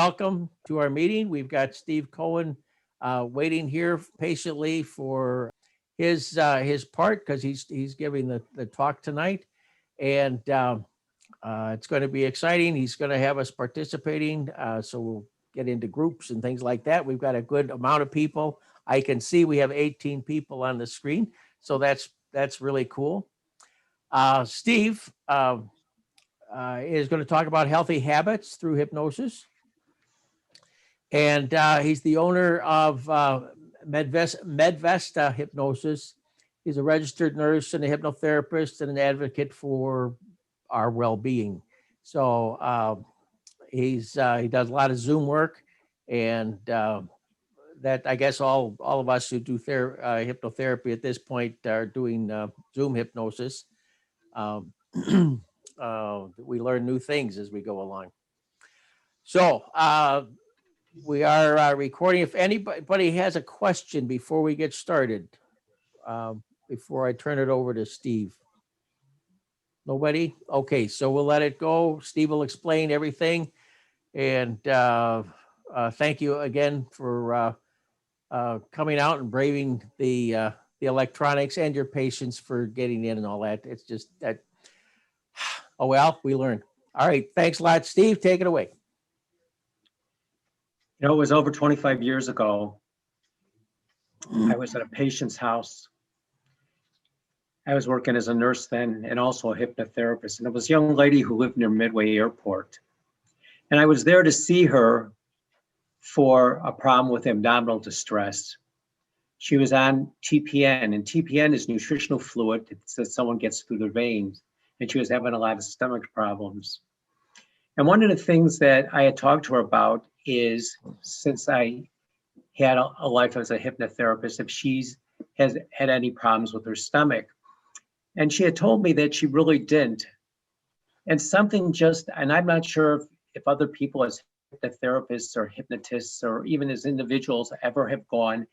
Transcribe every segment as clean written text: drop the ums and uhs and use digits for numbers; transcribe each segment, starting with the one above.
welcome to our meeting. We've got Steve Cohen waiting here patiently for his part because he's giving the talk tonight, and it's going to be exciting. He's going to have us participating, so we'll get into groups and things like that. We've got a good amount of people. I can see we have 18 people on the screen, so that's really cool. Steve is going to talk about healthy habits through hypnosis. And he's the owner of Medvesta Hypnosis. He's a registered nurse and a hypnotherapist and an advocate for our well-being. So he does a lot of Zoom work, and that I guess all of us who do hypnotherapy at this point are doing Zoom hypnosis. We learn new things as we go along. So we are recording. If anybody has a question before we get started, before I turn it over to Steve. Nobody? Okay, so we'll let it go. Steve will explain everything. And thank you again for coming out and braving the electronics, and your patience for getting in and all that. It's just that, oh, well, we learned. All right, thanks a lot, Steve. Take it away. You know, it was over 25 years ago. I was at a patient's house. I was working as a nurse then and also a hypnotherapist. And it was a young lady who lived near Midway Airport. And I was there to see her for a problem with abdominal distress. She was on TPN, and TPN is nutritional fluid that someone gets through their veins. And she was having a lot of stomach problems. And one of the things that I had talked to her about is, since I had a life as a hypnotherapist, if she's has had any problems with her stomach. And she had told me that she really didn't. And something just, and I'm not sure if other people as hypnotherapists or hypnotists or even as individuals ever have gone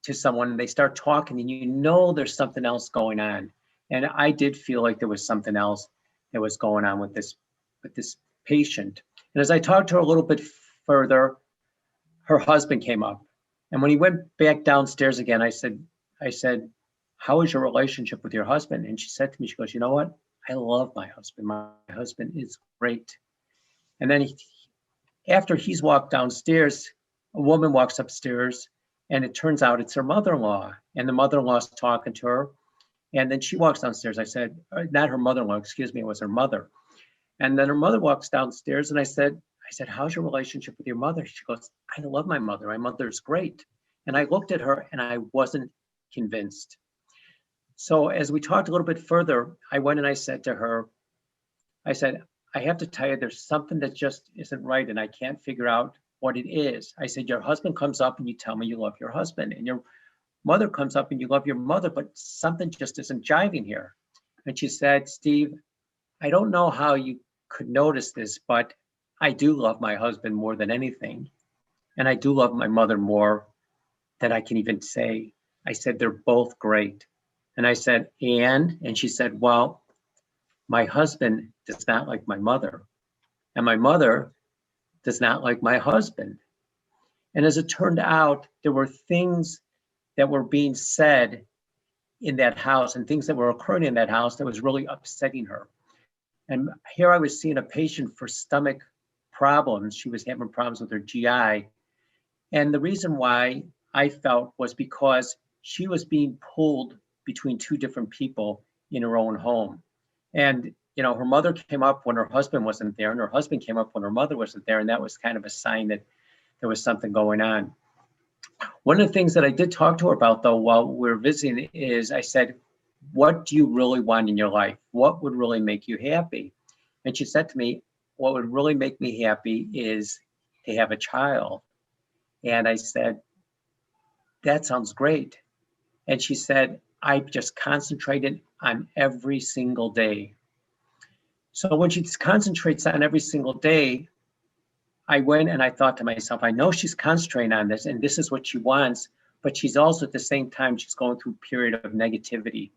to someone and they start talking and you know there's something else going on. And I did feel like there was something else that was going on with this patient. And as I talked to her a little bit further, her husband came up. And when he went back downstairs again, I said, how is your relationship with your husband? And she said to me, she goes, you know what? I love my husband. My husband is great. And then after he's walked downstairs, a woman walks upstairs, and it turns out it's her mother-in-law. And the mother-in-law's talking to her. And then she walks downstairs. I said, not her mother-in-law, excuse me, it was her mother. And then her mother walks downstairs, and I said, how's your relationship with your mother? She goes, I love my mother. My mother's great. And I looked at her and I wasn't convinced. So as we talked a little bit further, I went and I said to her, I have to tell you, there's something that just isn't right and I can't figure out what it is. I said, your husband comes up and you tell me you love your husband, and your mother comes up and you love your mother, but something just isn't jiving here. And she said, Steve, I don't know how you could notice this, but I do love my husband more than anything. And I do love my mother more than I can even say. I said, they're both great. And I said, and she said, well, my husband does not like my mother, and my mother does not like my husband. And as it turned out, there were things that were being said in that house and things that were occurring in that house that was really upsetting her. And here I was seeing a patient for stomach problems. She was having problems with her GI. And the reason why I felt was because she was being pulled between two different people in her own home. And, you know, her mother came up when her husband wasn't there, and her husband came up when her mother wasn't there. And that was kind of a sign that there was something going on. One of the things that I did talk to her about, though, while we were visiting is I said, what do you really want in your life? What would really make you happy? And she said to me, what would really make me happy is to have a child. And I said, that sounds great. And she said, I just concentrated on every single day. So when she concentrates on every single day, I went and I thought to myself, I know she's concentrating on this and this is what she wants, but she's also at the same time, she's going through a period of negativity.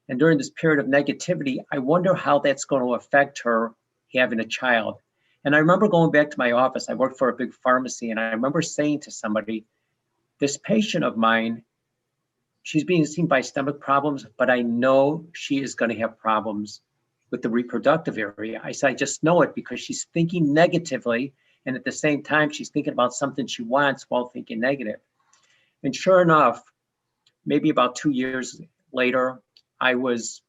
And during this period of negativity, I wonder how that's going to affect her having a child. And I remember going back to my office. I worked for a big pharmacy, and I remember saying to somebody, this patient of mine, she's being seen by stomach problems, but I know she is going to have problems with the reproductive area. I said, I just know it because she's thinking negatively. And at the same time, she's thinking about something she wants while thinking negative. And sure enough, maybe about 2 years later, I was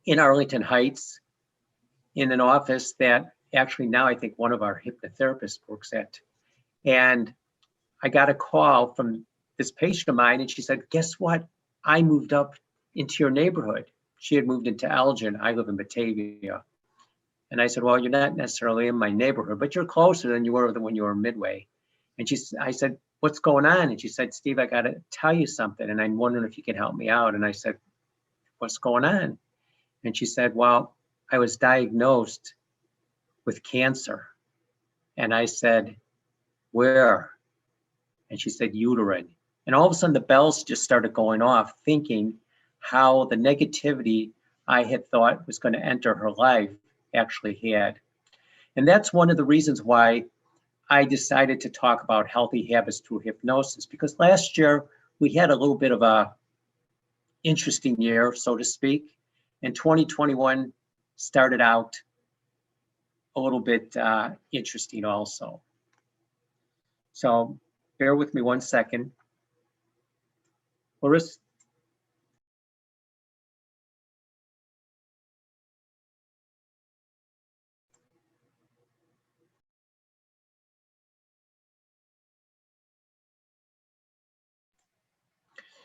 in Arlington Heights in an office that actually now I think one of our hypnotherapists works at. And I got a call from this patient of mine, and she said, guess what? I moved up into your neighborhood. She had moved into Elgin. I live in Batavia. And I said, well, you're not necessarily in my neighborhood, but you're closer than you were when you were in Midway. And I said, what's going on? And she said, Steve, I got to tell you something. And I'm wondering if you can help me out. And I said, what's going on? And she said, well, I was diagnosed with cancer. And I said, where? And she said, uterine. And all of a sudden the bells just started going off, thinking how the negativity I had thought was going to enter her life actually had. And that's one of the reasons why I decided to talk about healthy habits through hypnosis, because last year we had a little bit of a interesting year, so to speak. And 2021 started out a little bit interesting also. So bear with me one second. Larissa.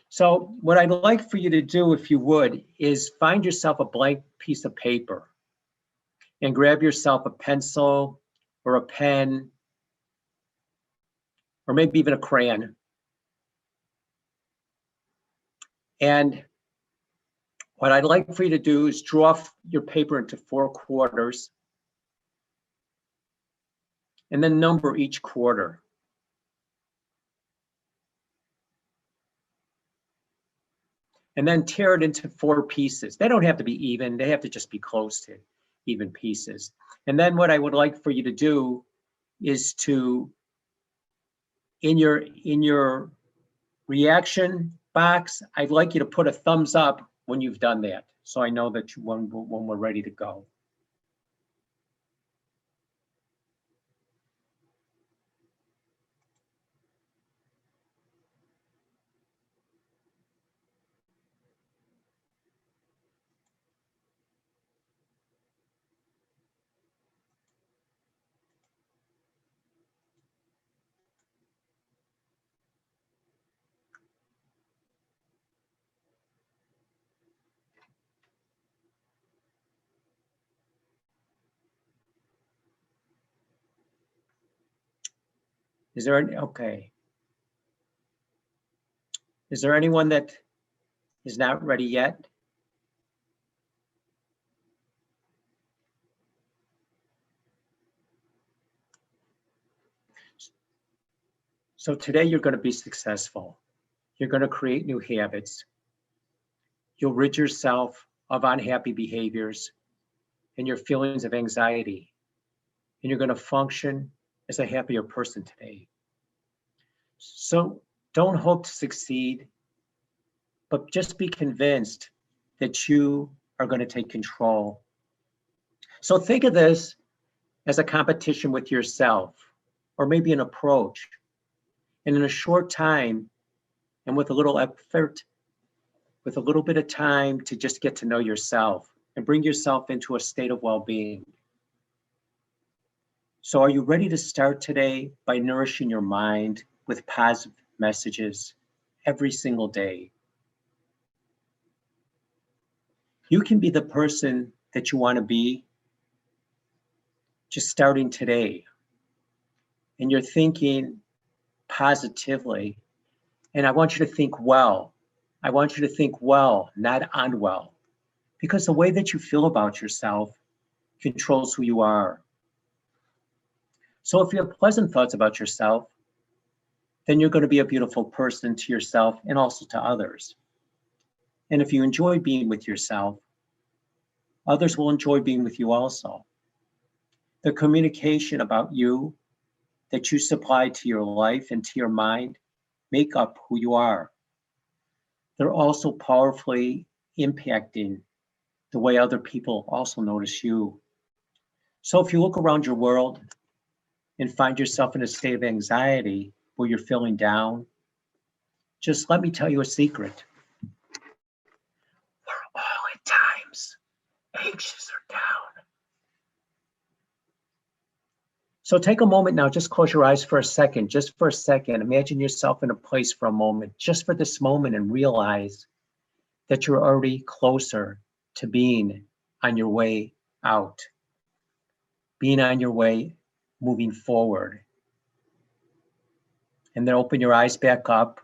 So what I'd like for you to do, if you would, is find yourself a blank piece of paper and grab yourself a pencil or a pen, or maybe even a crayon. And what I'd like for you to do is draw your paper into 4 quarters and then number each quarter. And then tear it into 4 pieces. They don't have to be even, they have to just be close to even pieces. And then what I would like for you to do is to, in your reaction box, I'd like you to put a thumbs up when you've done that, so I know that when we're ready to go. Is there any, okay. Is there anyone that is not ready yet? So today you're going to be successful. You're going to create new habits. You'll rid yourself of unhappy behaviors and your feelings of anxiety. And you're going to function as a happier person today. So don't hope to succeed, but just be convinced that you are going to take control. So think of this as a competition with yourself, or maybe an approach. And in a short time, and with a little effort, with a little bit of time to just get to know yourself and bring yourself into a state of well-being. So are you ready to start today by nourishing your mind with positive messages every single day? You can be the person that you want to be just starting today. And you're thinking positively. And I want you to think well. I want you to think well, not unwell. Because the way that you feel about yourself controls who you are. So if you have pleasant thoughts about yourself, then you're going to be a beautiful person to yourself and also to others. And if you enjoy being with yourself, others will enjoy being with you also. The communication about you that you supply to your life and to your mind make up who you are. They're also powerfully impacting the way other people also notice you. So if you look around your world and find yourself in a state of anxiety where you're feeling down, just let me tell you a secret. We're all at times anxious or down. So take a moment now, just close your eyes for a second, just for a second. Imagine yourself in a place for a moment, just for this moment, and realize that you're already closer to being on your way out, being on your way, moving forward. And then open your eyes back up.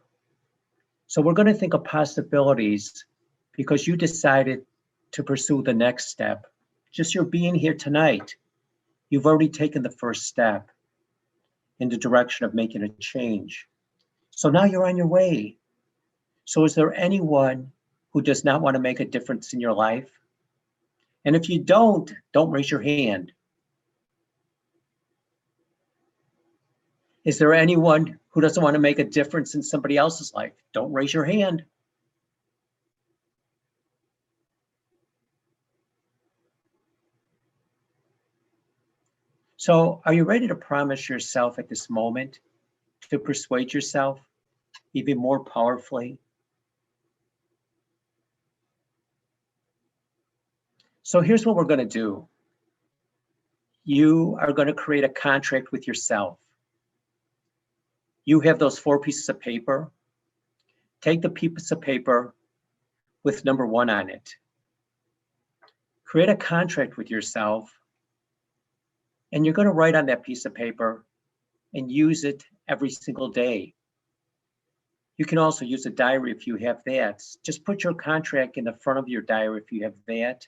So we're going to think of possibilities because you decided to pursue the next step. Just your being here tonight, you've already taken the first step in the direction of making a change. So now you're on your way. So is there anyone who does not want to make a difference in your life? And if you don't raise your hand. Is there anyone who doesn't want to make a difference in somebody else's life? Don't raise your hand. So are you ready to promise yourself at this moment to persuade yourself even more powerfully? So here's what we're going to do. You are going to create a contract with yourself. You have those 4 pieces of paper. Take the piece of paper with number 1 on it. Create a contract with yourself, and you're going to write on that piece of paper and use it every single day. You can also use a diary if you have that. Just put your contract in the front of your diary if you have that.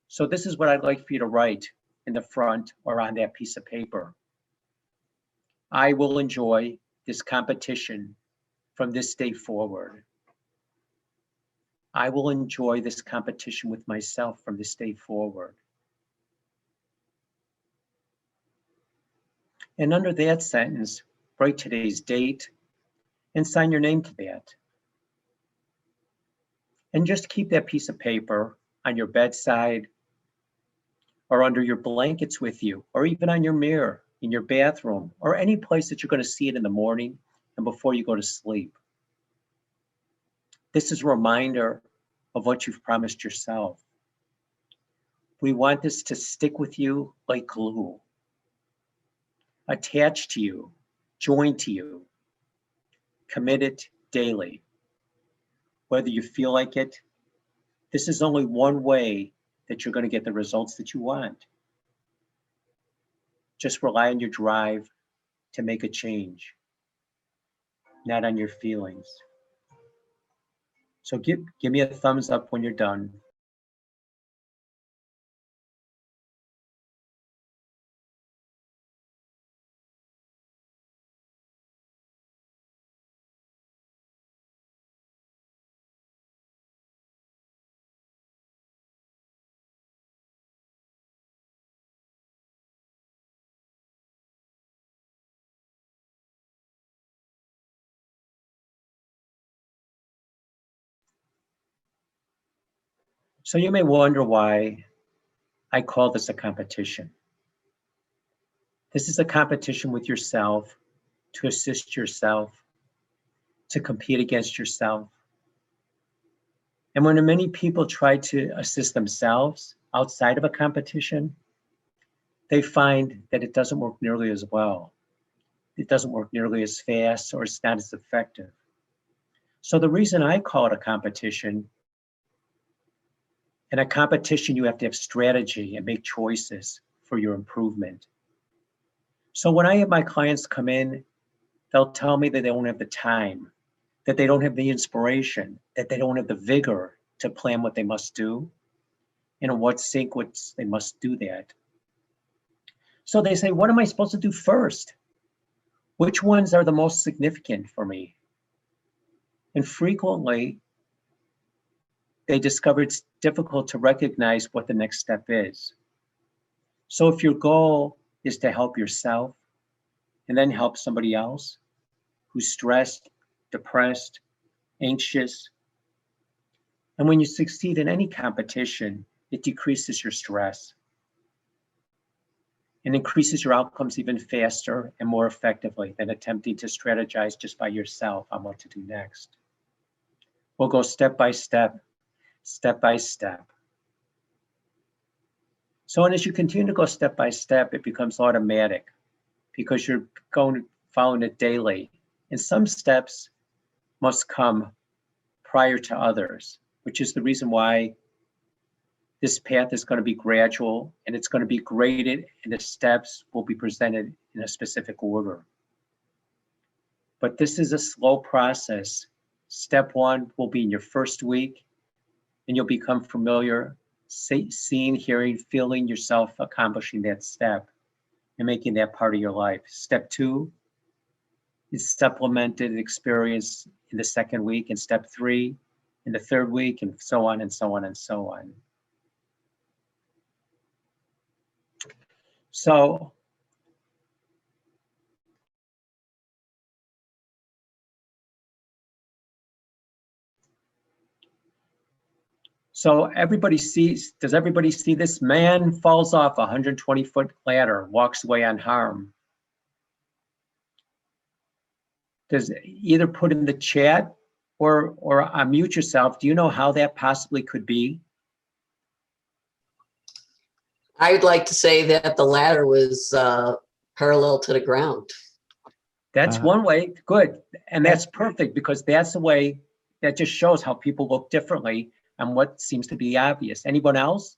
So this is what I'd like for you to write in the front or on that piece of paper. I will enjoy this competition from this day forward. I will enjoy this competition with myself from this day forward. And under that sentence, write today's date and sign your name to that. And just keep that piece of paper on your bedside or under your blankets with you, or even on your mirror in your bathroom, or any place that you're going to see it in the morning and before you go to sleep. This is a reminder of what you've promised yourself. We want this to stick with you like glue, attached to you, joined to you, committed daily. Whether you feel like it, this is only one way that you're going to get the results that you want. Just rely on your drive to make a change, not on your feelings. So give me a thumbs up when you're done. So you may wonder why I call this a competition. This is a competition with yourself, to assist yourself, to compete against yourself. And when many people try to assist themselves outside of a competition, they find that it doesn't work nearly as well. It doesn't work nearly as fast, or it's not as effective. So the reason I call it a competition, in a competition, you have to have strategy and make choices for your improvement. So when I have my clients come in, they'll tell me that they don't have the time, that they don't have the inspiration, that they don't have the vigor to plan what they must do, and in what sequence they must do that. So they say, what am I supposed to do first? Which ones are the most significant for me? And frequently, they discover it's difficult to recognize what the next step is. So if your goal is to help yourself and then help somebody else who's stressed, depressed, anxious, and when you succeed in any competition, it decreases your stress and increases your outcomes even faster and more effectively than attempting to strategize just by yourself on what to do next. We'll go step by step, step by step. So, and as you continue to go step by step, it becomes automatic because you're following it daily. And some steps must come prior to others, which is the reason why this path is going to be gradual and it's going to be graded and the steps will be presented in a specific order. But this is a slow process. Step one will be in your first week and you'll become familiar, seeing, hearing, feeling yourself accomplishing that step and making that part of your life. Step two is supplemented experience in the second week, and step three in the third week, and so on and so on and so on. So everybody sees, does everybody see this? Man falls off a 120-foot ladder, walks away unharmed. Does either put in the chat or unmute yourself. Do you know how that possibly could be? I would like to say that the ladder was parallel to the ground. That's one way, good. And that's perfect because that's a way that just shows how people look differently on what seems to be obvious. Anyone else?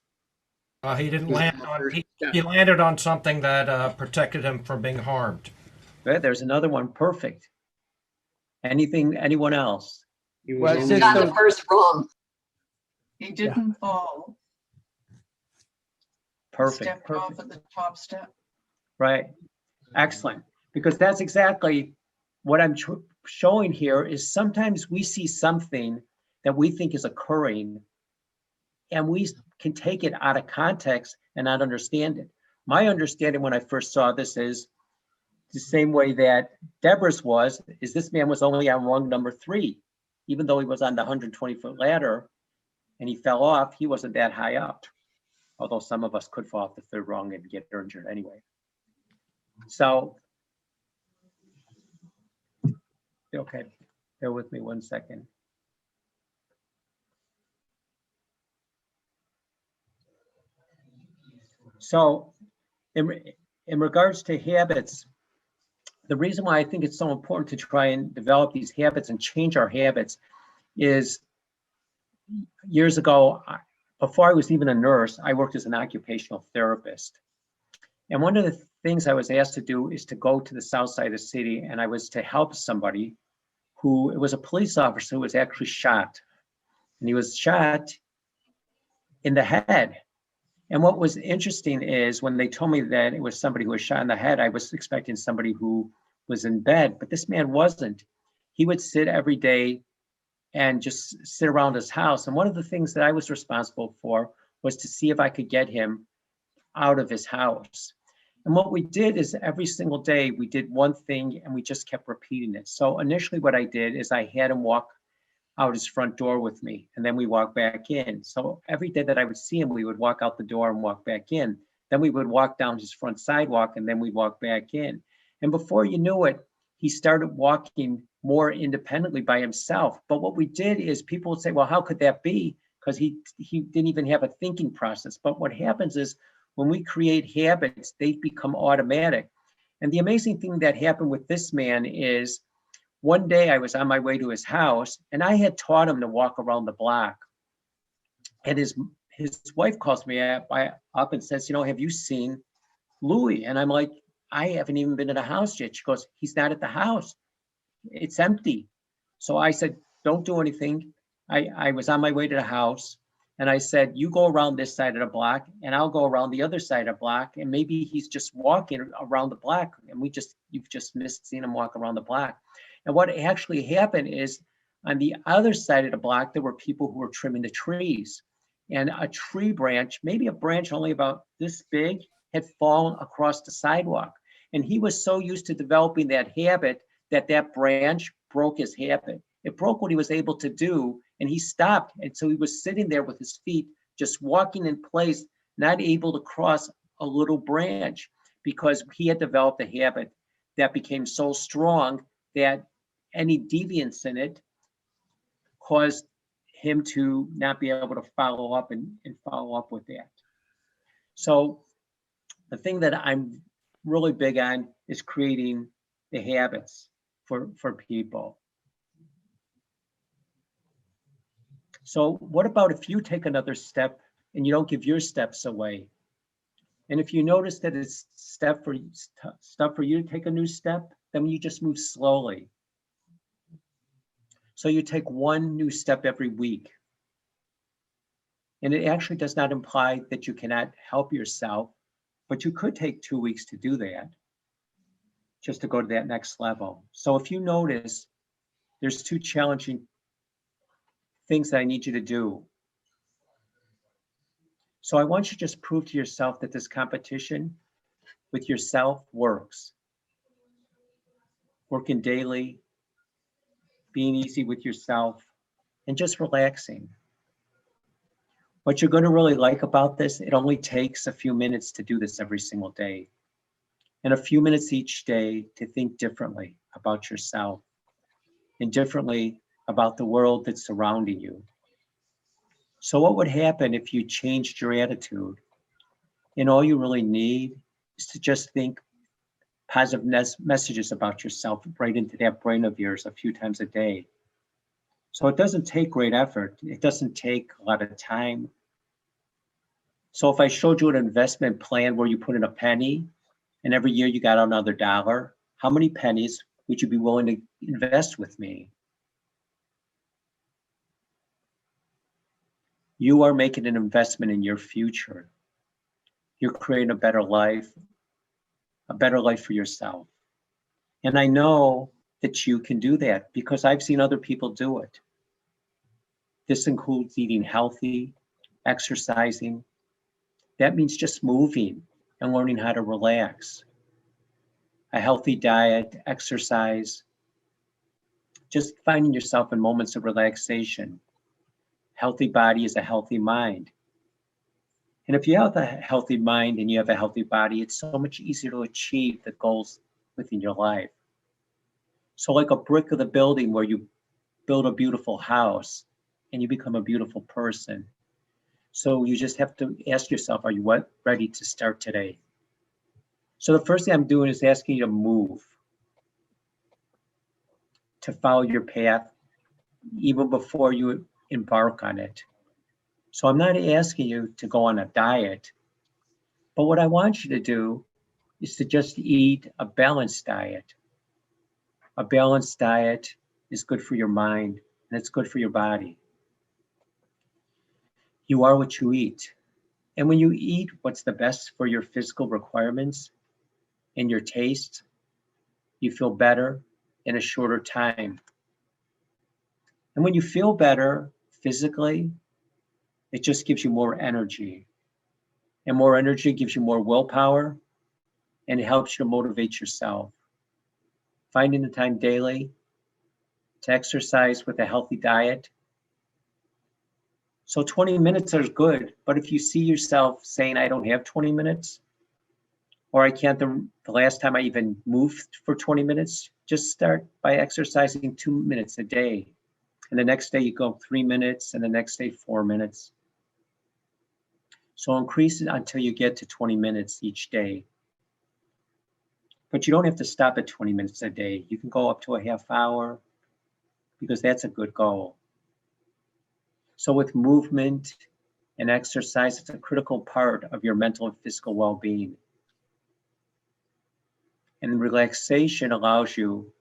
He didn't land on, he landed on something that protected him from being harmed. Good, there's another one, perfect. Anyone else? Well, He got the first wrong. He didn't fall. Perfect. Stepped off at the top step. Right. Excellent. Because that's exactly what I'm showing here is sometimes we see something that we think is occurring and we can take it out of context and not understand it. My understanding when I first saw this is the same way that Deborah's was, is this man was only on rung number 3. Even though he was on the 120-foot ladder and he fell off, he wasn't that high up. Although some of us could fall off the 3rd rung and get injured anyway. So, okay, bear with me 1 second. So, in regards to habits, the reason why I think it's so important to try and develop these habits and change our habits is years ago, before I was even a nurse, I worked as an occupational therapist. And one of the things I was asked to do is to go to the south side of the city, and I was to help somebody who, it was a police officer who was actually shot. And he was shot in the head. And what was interesting is when they told me that it was somebody who was shot in the head, I was expecting somebody who was in bed, but this man wasn't. He would sit every day and just sit around his house. And one of the things that I was responsible for was to see if I could get him out of his house. And what we did is every single day we did one thing and we just kept repeating it. So initially what I did is I had him walk out his front door with me, and then we walk back in. So every day that I would see him, we would walk out the door and walk back in. Then we would walk down his front sidewalk and then we'd walk back in. And before you knew it, he started walking more independently by himself. But what we did is people would say, well, how could that be? Because he didn't even have a thinking process. But what happens is when we create habits, they become automatic. And the amazing thing that happened with this man is one day I was on my way to his house and I had taught him to walk around the block. And his wife calls me up and says, you know, have you seen Louis? And I'm like, I haven't even been in a house yet. She goes, he's not at the house. It's empty. So I said, don't do anything. I was on my way to the house and I said, you go around this side of the block and I'll go around the other side of the block. And maybe he's just walking around the block and you've just missed seeing him walk around the block. And what actually happened is on the other side of the block, there were people who were trimming the trees. And a tree branch, maybe a branch only about this big, had fallen across the sidewalk. And he was so used to developing that habit that that branch broke his habit. It broke what he was able to do, and he stopped. And so he was sitting there with his feet just walking in place, not able to cross a little branch because he had developed a habit that became so strong that any deviance in it caused him to not be able to follow up and follow up with that. So the thing that I'm really big on is creating the habits for people. So what about if you take another step and you don't give your steps away? And if you notice that it's stuff for you to take a new step, then you just move slowly. So you take one new step every week. And it actually does not imply that you cannot help yourself, but you could take 2 weeks to do that, just to go to that next level. So if you notice, there's 2 challenging things that I need you to do. So I want you to just prove to yourself that this competition with yourself works. Working daily, being easy with yourself, and just relaxing. What you're going to really like about this, it only takes a few minutes to do this every single day. And a few minutes each day to think differently about yourself and differently about the world that's surrounding you. So what would happen if you changed your attitude? And all you really need is to just think positive messages about yourself right into that brain of yours a few times a day. So it doesn't take great effort. It doesn't take a lot of time. So if I showed you an investment plan where you put in a penny and every year you got another $1, how many pennies would you be willing to invest with me? You are making an investment in your future. You're creating a better life for yourself. And I know that you can do that because I've seen other people do it. This includes eating healthy, exercising. That means just moving and learning how to relax. A healthy diet, exercise, just finding yourself in moments of relaxation. Healthy body is a healthy mind. And if you have a healthy mind and you have a healthy body, it's so much easier to achieve the goals within your life. So like a brick of the building where you build a beautiful house and you become a beautiful person. So you just have to ask yourself, are you ready to start today? So the first thing I'm doing is asking you to move, to follow your path, even before you embark on it. So I'm not asking you to go on a diet, but what I want you to do is to just eat a balanced diet. A balanced diet is good for your mind and it's good for your body. You are what you eat. And when you eat what's the best for your physical requirements and your taste, you feel better in a shorter time. And when you feel better physically, it just gives you more energy. And more energy gives you more willpower, and it helps you to motivate yourself. Finding the time daily to exercise with a healthy diet. So 20 minutes is good, but if you see yourself saying, I don't have 20 minutes, or I can't, the last time I even moved for 20 minutes, just start by exercising 2 minutes a day. And the next day you go 3 minutes, and the next day 4 minutes. So increase it until you get to 20 minutes each day. But you don't have to stop at 20 minutes a day. You can go up to a half hour because that's a good goal. So with movement and exercise, it's a critical part of your mental and physical well-being. And relaxation allows you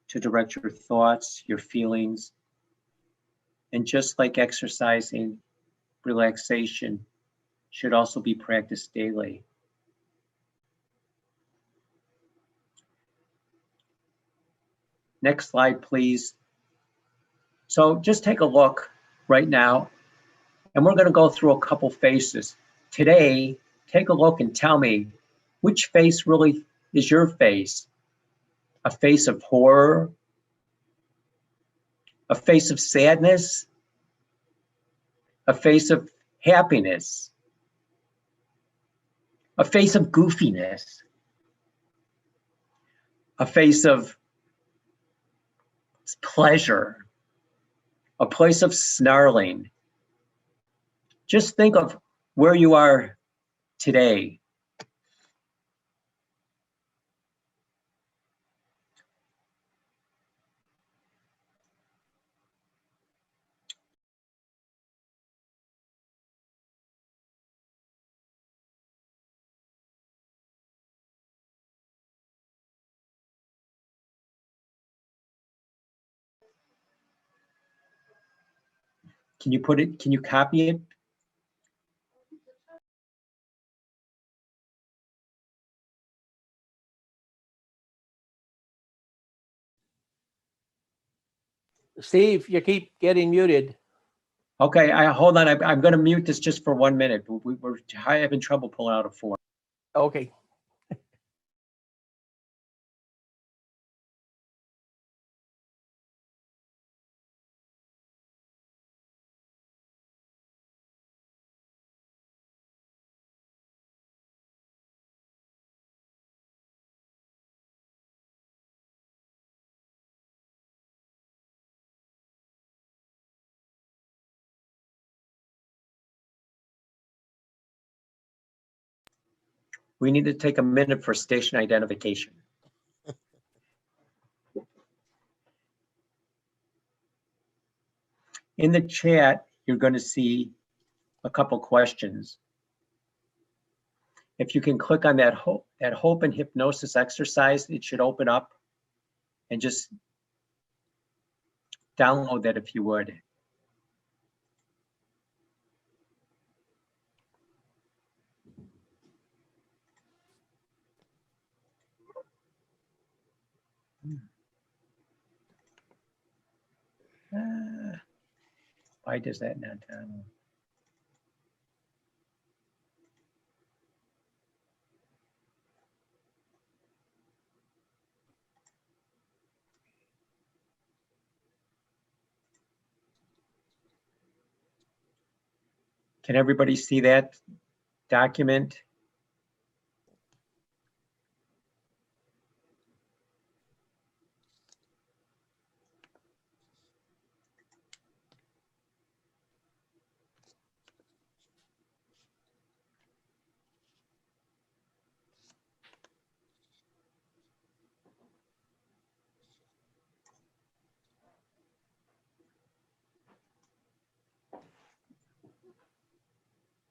to direct your thoughts, your feelings. And just like exercising, relaxation should also be practiced daily. Next slide, please. So just take a look right now, and we're going to go through a couple phases. Today take a look and tell me which face really is your face. A face of horror, a face of sadness, a face of happiness, a face of goofiness, a face of pleasure, a place of snarling. Just think of where you are today. Can you copy it? Steve, you keep getting muted. Okay, hold on. I'm going to mute this just for 1 minute. We're having trouble pulling out a form. Okay. We need to take a minute for station identification. In the chat, you're going to see a couple questions. If you can click on that hope and hypnosis exercise, it should open up, and just download that if you would. Why does that not download? Can everybody see that document?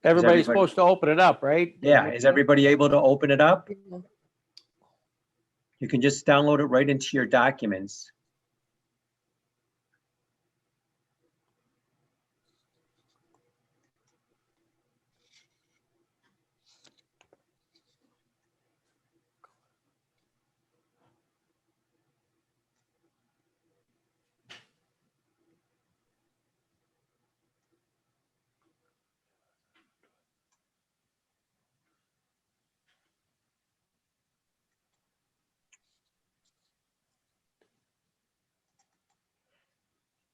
Everybody's everybody- supposed to open it up, right? Yeah, is everybody able to open it up? You can just download it right into your documents.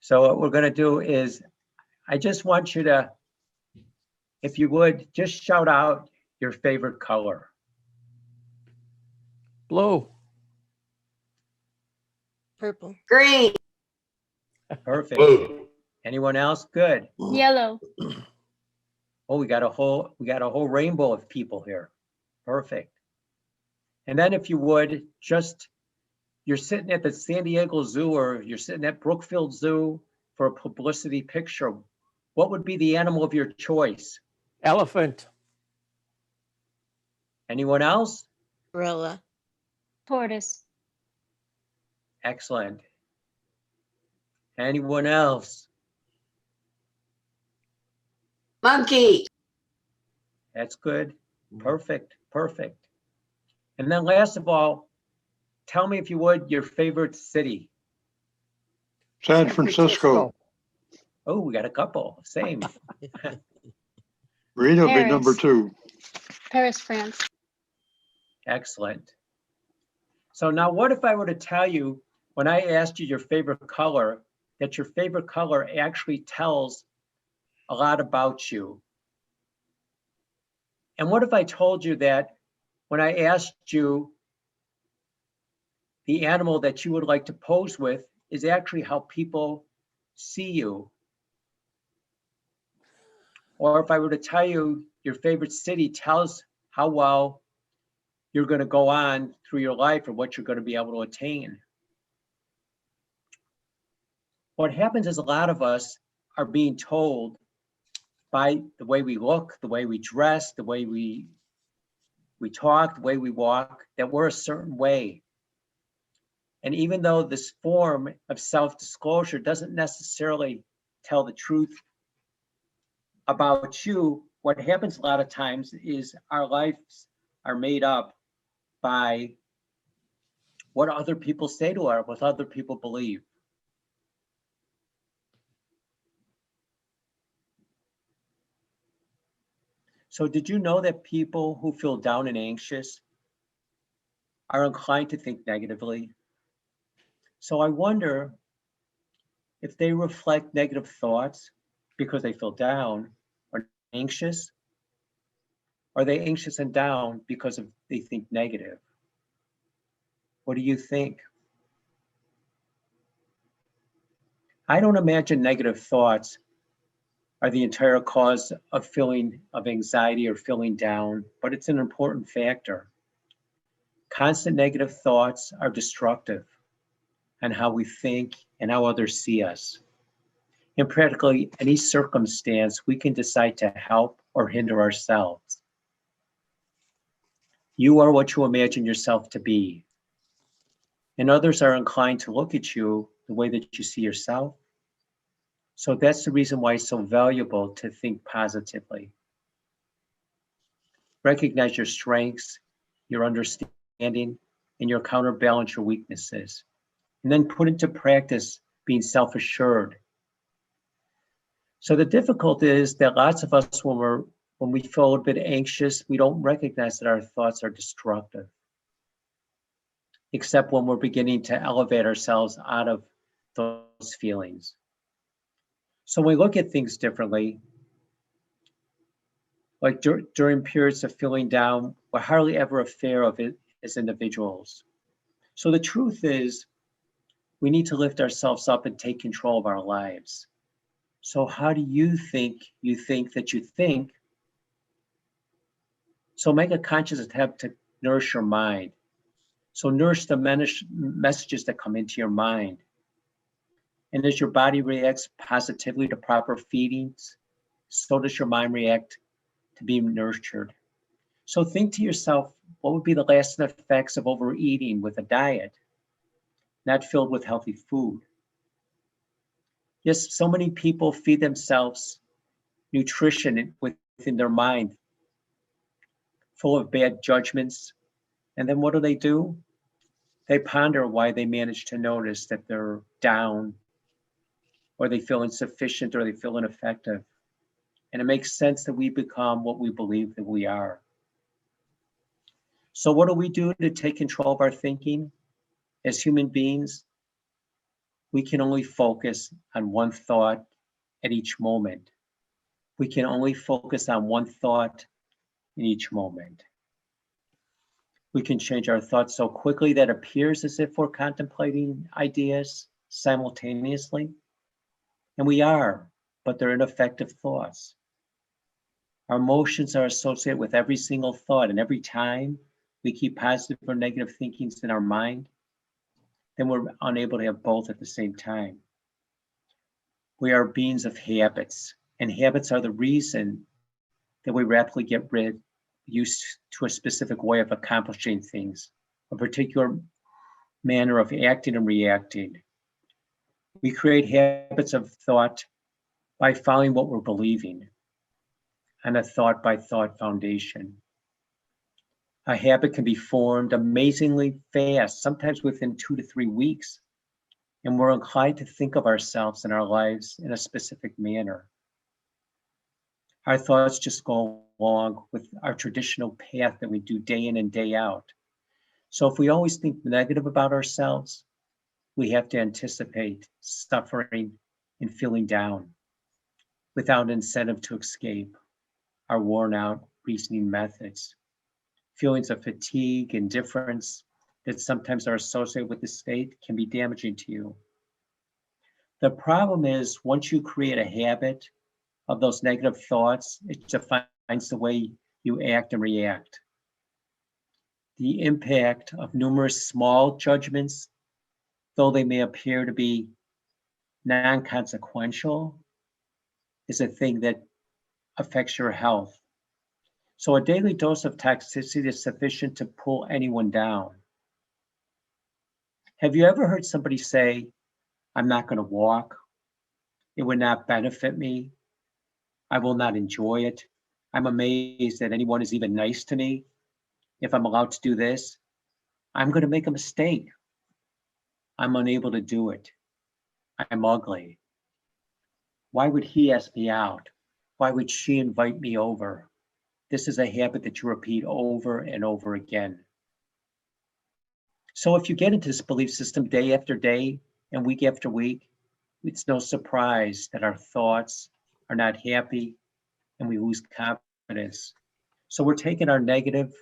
So what we're going to do is, I just want you to, if you would, just shout out your favorite color. Blue. Purple. Green. Perfect. Blue. Anyone else? Good. Yellow. Oh, we got a whole rainbow of people here. Perfect. And then if you would, just, you're sitting at the San Diego Zoo or you're sitting at Brookfield Zoo for a publicity picture. What would be the animal of your choice? Elephant. Anyone else? Gorilla. Tortoise. Excellent. Anyone else? Monkey. That's good. Perfect. Perfect. And then last of all, tell me if you would, your favorite city. San Francisco. Oh, we got a couple. Same. Rita will be number Paris. 2. Paris, France. Excellent. So now what if I were to tell you, when I asked you your favorite color, that your favorite color actually tells a lot about you? And what if I told you that when I asked you the animal that you would like to pose with is actually how people see you? Or if I were to tell you your favorite city tells how well you're going to go on through your life or what you're going to be able to attain. What happens is a lot of us are being told by the way we look, the way we dress, the way we talk, the way we walk, that we're a certain way. And even though this form of self-disclosure doesn't necessarily tell the truth about you, what happens a lot of times is our lives are made up by what other people say to us, what other people believe. So did you know that people who feel down and anxious are inclined to think negatively? So I wonder if they reflect negative thoughts because they feel down or anxious. Are they anxious and down because they think negative? What do you think? I don't imagine negative thoughts are the entire cause of feeling of anxiety or feeling down, but it's an important factor. Constant negative thoughts are destructive on how we think and how others see us. In practically any circumstance, we can decide to help or hinder ourselves. You are what you imagine yourself to be. And others are inclined to look at you the way that you see yourself. So that's the reason why it's so valuable to think positively. Recognize your strengths, your understanding, and your counterbalance your weaknesses. And then put into practice being self-assured. So the difficulty is that lots of us, when we feel a bit anxious, we don't recognize that our thoughts are destructive, except when we're beginning to elevate ourselves out of those feelings. So when we look at things differently, like during periods of feeling down, we're hardly ever aware of it as individuals. So the truth is, we need to lift ourselves up and take control of our lives. So how do you think that you think? So make a conscious attempt to nourish your mind. So nourish the messages that come into your mind. And as your body reacts positively to proper feedings, so does your mind react to being nurtured. So think to yourself, what would be the lasting effects of overeating with a diet not filled with healthy food? Yes, so many people feed themselves nutrition within their mind, full of bad judgments. And then what do? They ponder why they manage to notice that they're down, or they feel insufficient, or they feel ineffective. And it makes sense that we become what we believe that we are. So what do we do to take control of our thinking? As human beings, we can only focus on one thought at each moment. We can only focus on one thought in each moment. We can change our thoughts so quickly that it appears as if we're contemplating ideas simultaneously. And we are, but they're ineffective thoughts. Our emotions are associated with every single thought, and every time we keep positive or negative thinkings in our mind, then we're unable to have both at the same time. We are beings of habits, and habits are the reason that we rapidly get used to a specific way of accomplishing things, a particular manner of acting and reacting. We create habits of thought by following what we're believing on a thought-by-thought foundation. A habit can be formed amazingly fast, sometimes within 2 to 3 weeks, and we're inclined to think of ourselves and our lives in a specific manner. Our thoughts just go along with our traditional path that we do day in and day out. So if we always think negative about ourselves, we have to anticipate suffering and feeling down without incentive to escape our worn out reasoning methods. Feelings of fatigue, indifference that sometimes are associated with the state can be damaging to you. The problem is once you create a habit of those negative thoughts, it defines the way you act and react. The impact of numerous small judgments, though they may appear to be non-consequential, is a thing that affects your health. So a daily dose of toxicity is sufficient to pull anyone down. Have you ever heard somebody say, I'm not going to walk. It would not benefit me. I will not enjoy it. I'm amazed that anyone is even nice to me. If I'm allowed to do this, I'm going to make a mistake. I'm unable to do it. I'm ugly. Why would he ask me out? Why would she invite me over? This is a habit that you repeat over and over again. So if you get into this belief system day after day and week after week, it's no surprise that our thoughts are not happy and we lose confidence. So we're taking our negative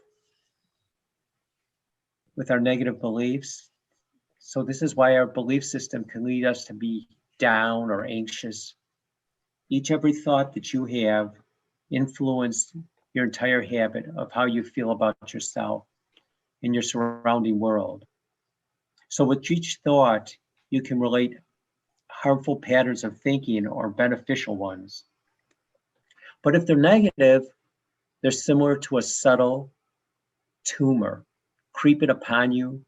with our negative beliefs. So this is why our belief system can lead us to be down or anxious. Every thought that you have influences your entire habit of how you feel about yourself and your surrounding world. So with each thought, you can relate harmful patterns of thinking or beneficial ones. But if they're negative, they're similar to a subtle tumor creeping upon you,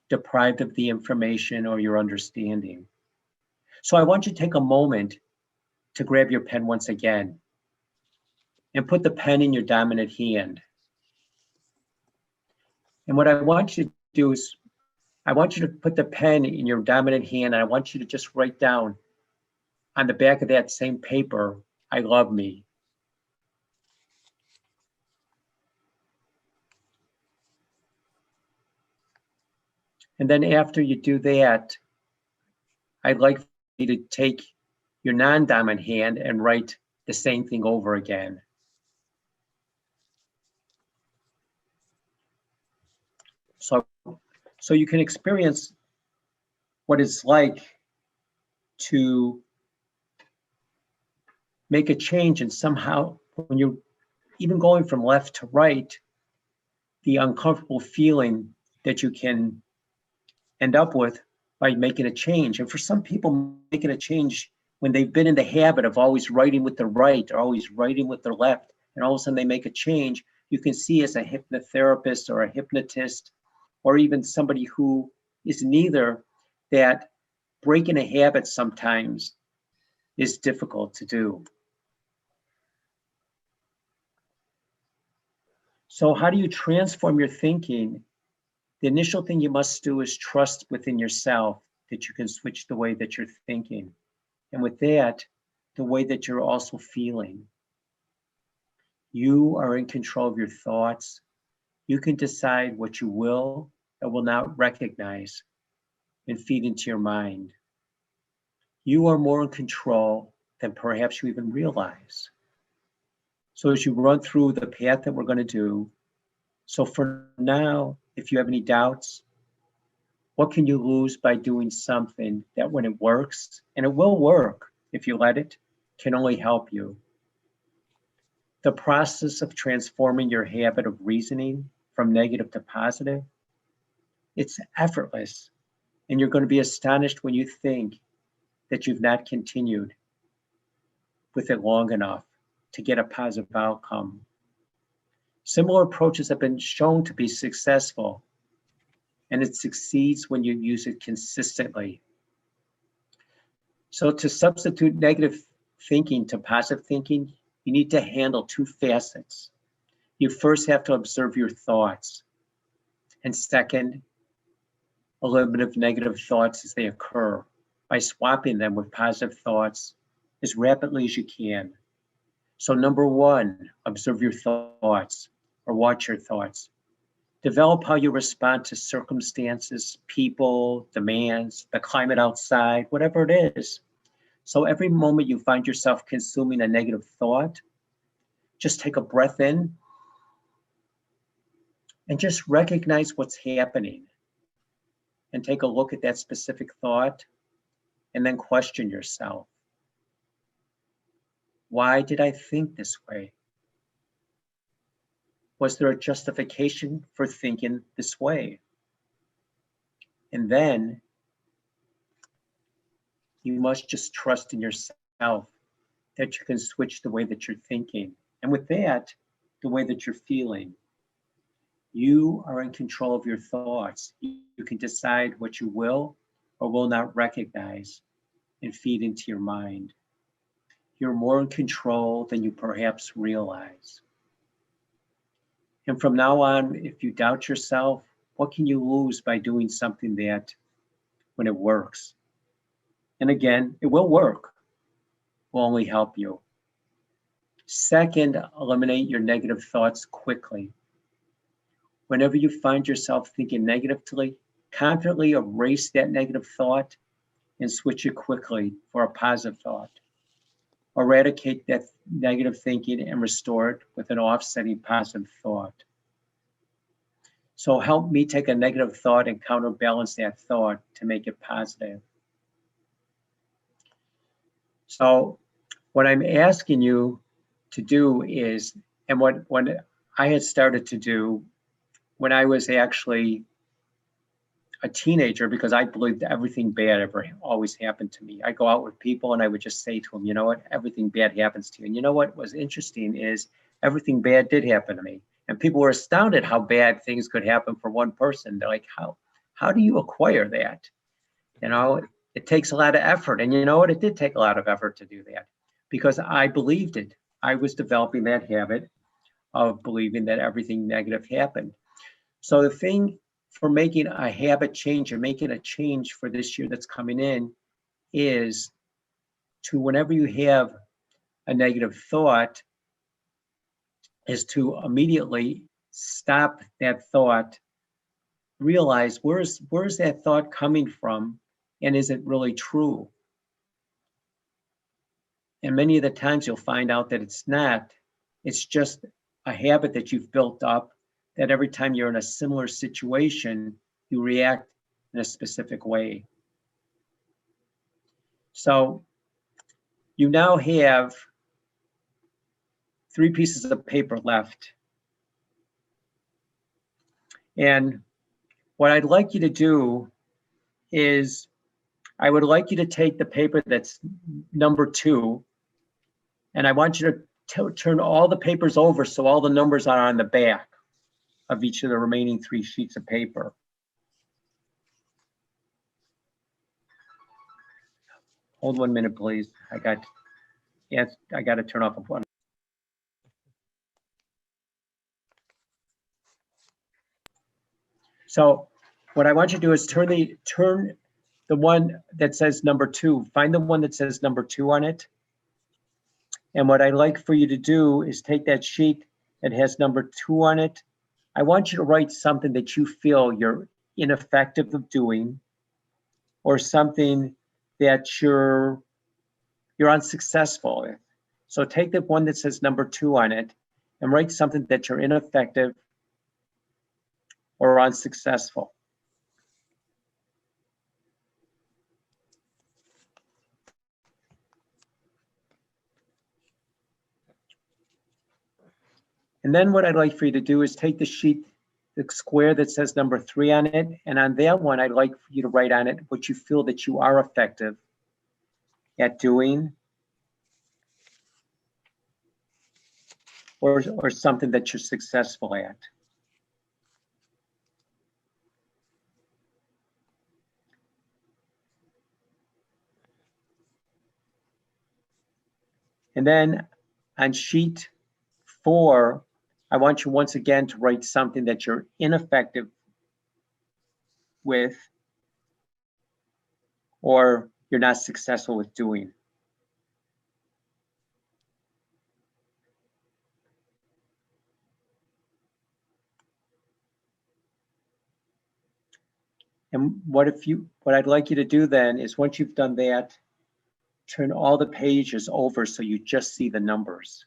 deprived of the information or your understanding. So I want you to take a moment to grab your pen once again and put the pen in your dominant hand. And what I want you to do is, I want you to put the pen in your dominant hand and I want you to just write down on the back of that same paper, I love me. And then after you do that, I'd like you to take your non-dominant hand and write the same thing over again. So you can experience what it's like to make a change, and somehow when you're even going from left to right, the uncomfortable feeling that you can end up with by making a change. And for some people, making a change when they've been in the habit of always writing with the right or always writing with their left, and all of a sudden they make a change, you can see as a hypnotherapist or a hypnotist, or even somebody who is neither, that breaking a habit sometimes is difficult to do. So how do you transform your thinking? The initial thing you must do is trust within yourself that you can switch the way that you're thinking. And with that, the way that you're also feeling. You are in control of your thoughts. You can decide what you will or will not recognize and feed into your mind. You are more in control than perhaps you even realize. So as you run through the path that we're going to do, so for now, if you have any doubts, what can you lose by doing something that when it works, and it will work if you let it, can only help you? The process of transforming your habit of reasoning from negative to positive, it's effortless. And you're going to be astonished when you think that you've not continued with it long enough to get a positive outcome. Similar approaches have been shown to be successful, and it succeeds when you use it consistently. So to substitute negative thinking to positive thinking, you need to handle two facets. You first have to observe your thoughts. And second, eliminate negative thoughts as they occur by swapping them with positive thoughts as rapidly as you can. So number one, observe your thoughts or watch your thoughts. Develop how you respond to circumstances, people, demands, the climate outside, whatever it is. So every moment you find yourself consuming a negative thought, just take a breath in and just recognize what's happening. And take a look at that specific thought and then question yourself. Why did I think this way? Was there a justification for thinking this way? And then you must just trust in yourself that you can switch the way that you're thinking. And with that, the way that you're feeling. You are in control of your thoughts. You can decide what you will or will not recognize and feed into your mind. You're more in control than you perhaps realize. And from now on, if you doubt yourself, what can you lose by doing something that, when it works? And again, it will work, will only help you. Second, eliminate your negative thoughts quickly. Whenever you find yourself thinking negatively, confidently erase that negative thought and switch it quickly for a positive thought. Eradicate that negative thinking and restore it with an offsetting positive thought. So help me take a negative thought and counterbalance that thought to make it positive. So what I'm asking you to do is, and what I had started to do when I was actually a teenager, because I believed everything bad ever always happened to me. I go out with people and I would just say to them, you know what, everything bad happens to you. And you know what was interesting is everything bad did happen to me. And people were astounded how bad things could happen for one person. They're like, how do you acquire that? You know, it takes a lot of effort. And you know what, it did take a lot of effort to do that because I believed it. I was developing that habit of believing that everything negative happened. So the thing for making a habit change or making a change for this year that's coming in is to, whenever you have a negative thought, is to immediately stop that thought, realize where's that thought coming from and is it really true? And many of the times you'll find out that it's not. It's just a habit that you've built up that every time you're in a similar situation, you react in a specific way. So you now have 3 pieces of paper left. And what I'd like you to do is I would like you to take the paper that's number 2, and I want you to turn all the papers over so all the numbers are on the back of each of the remaining 3 sheets of paper. Hold 1 minute, please. I got to turn off one. So what I want you to do is turn the one that says number 2. Find the one that says number 2 on it. And what I'd like for you to do is take that sheet that has number 2 on it. I want you to write something that you feel you're ineffective of doing, or something that you're unsuccessful with. So take the one that says number 2 on it and write something that you're ineffective or unsuccessful. And then what I'd like for you to do is take the sheet, the square that says number 3 on it, and on that one, I'd like for you to write on it what you feel that you are effective at doing, or something that you're successful at. And then on sheet 4, I want you once again to write something that you're ineffective with or you're not successful with doing. And what I'd like you to do then is once you've done that, turn all the pages over so you just see the numbers.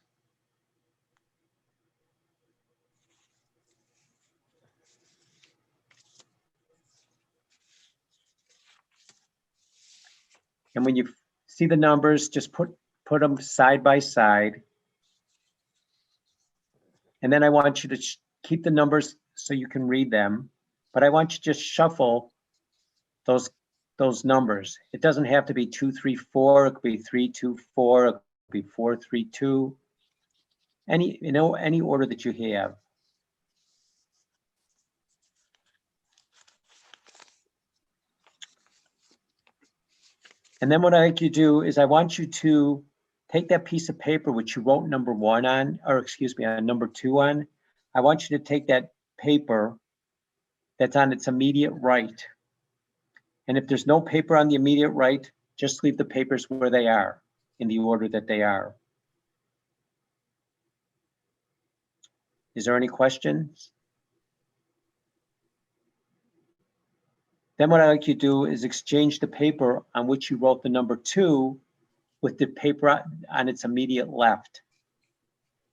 And when you see the numbers, just put them side by side. And then I want you to keep the numbers so you can read them, but I want you to just shuffle those numbers. It doesn't have to be 2, 3, 4. It could be 3, 2, 4. It could be 4, 3, 2. Any order that you have. And then what I like you to do is I want you to take that piece of paper which you wrote number 1 on, or excuse me, on number 2 on. I want you to take that paper that's on its immediate right. And if there's no paper on the immediate right, just leave the papers where they are, in the order that they are. Is there any questions? Then what I like you to do is exchange the paper on which you wrote the number 2 with the paper on its immediate left.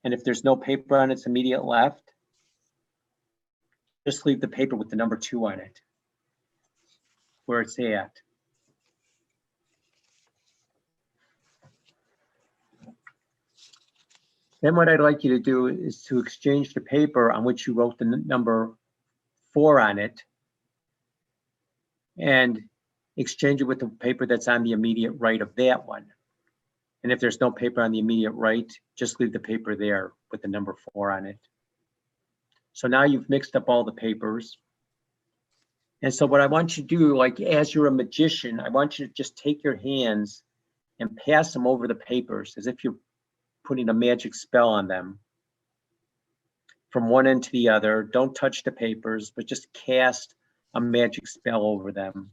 And if there's no paper on its immediate left, just leave the paper with the number 2 on it, where it's at. Then what I'd like you to do is to exchange the paper on which you wrote the number 4 on it and exchange it with the paper that's on the immediate right of that one. And if there's no paper on the immediate right, just leave the paper there with the number 4 on it. So now you've mixed up all the papers. And so what I want you to do, like as you're a magician, I want you to just take your hands and pass them over the papers as if you're putting a magic spell on them from one end to the other. Don't touch the papers, but just cast a magic spell over them.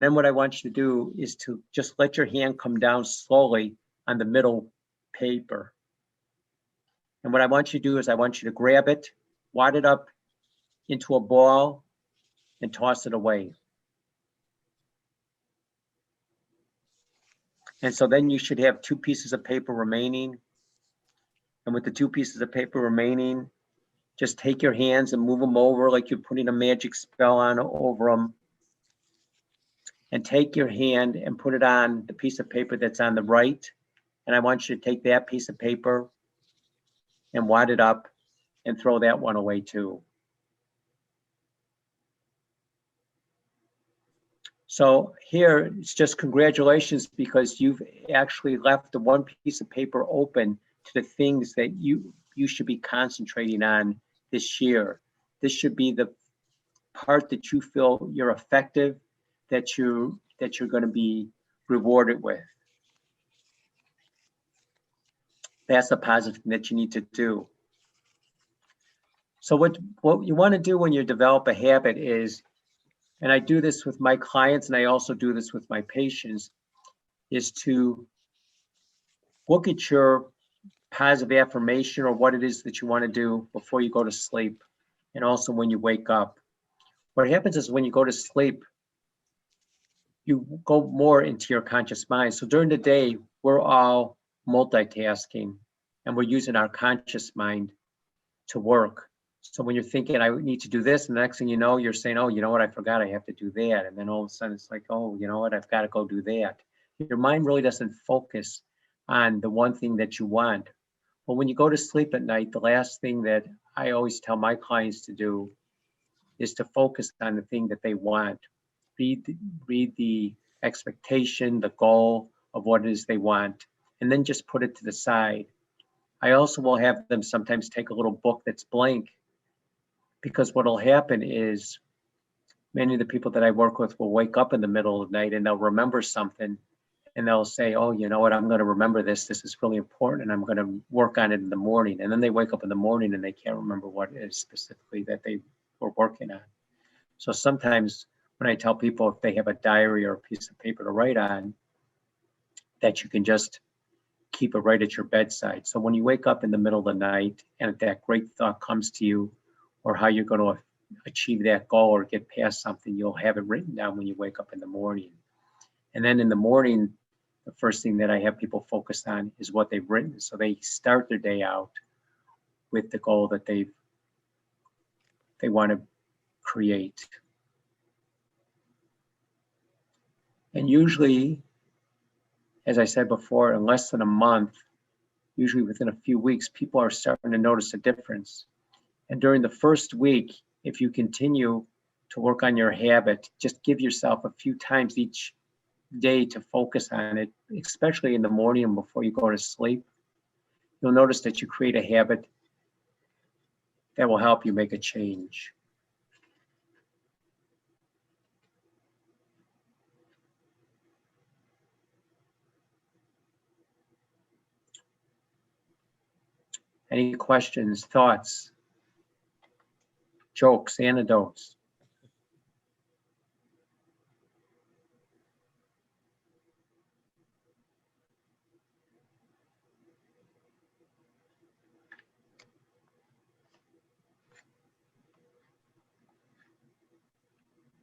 Then what I want you to do is to just let your hand come down slowly on the middle paper. And what I want you to do is I want you to grab it, wad it up into a ball, and toss it away. And so then you should have 2 pieces of paper remaining. And with the 2 pieces of paper remaining, just take your hands and move them over like you're putting a magic spell on over them. And take your hand and put it on the piece of paper that's on the right. And I want you to take that piece of paper and wad it up and throw that one away too. So here it's just congratulations, because you've actually left the one piece of paper open to the things that you should be concentrating on this year. This should be the part that you feel you're effective, that you're going to be rewarded with. That's the positive thing that you need to do. So what you want to do when you develop a habit is, and I do this with my clients and I also do this with my patients, is to look at your positive affirmation or what it is that you want to do before you go to sleep, and also when you wake up. What happens is when you go to sleep, you go more into your conscious mind. So during the day, we're all multitasking and we're using our conscious mind to work. So when you're thinking, I need to do this, and the next thing you know, you're saying, oh, you know what, I forgot I have to do that. And then all of a sudden it's like, oh, you know what, I've got to go do that. Your mind really doesn't focus on the one thing that you want. But when you go to sleep at night, the last thing that I always tell my clients to do is to focus on the thing that they want. Read the expectation, the goal of what it is they want, and then just put it to the side. I also will have them sometimes take a little book that's blank, because what will happen is many of the people that I work with will wake up in the middle of the night and they'll remember something and they'll say, oh, you know what, I'm going to remember this. This is really important and I'm going to work on it in the morning. And then they wake up in the morning and they can't remember what it is specifically that they were working on. So sometimes when I tell people if they have a diary or a piece of paper to write on, that you can just keep it right at your bedside. So when you wake up in the middle of the night and that great thought comes to you, or how you're going to achieve that goal or get past something, you'll have it written down when you wake up in the morning. And then in the morning, the first thing that I have people focus on is what they've written. So they start their day out with the goal that they want to create. And usually, as I said before, in less than a month, usually within a few weeks, people are starting to notice a difference. And during the first week, if you continue to work on your habit, just give yourself a few times each day to focus on it, especially in the morning and before you go to sleep. You'll notice that you create a habit that will help you make a change. Any questions, thoughts, jokes, anecdotes?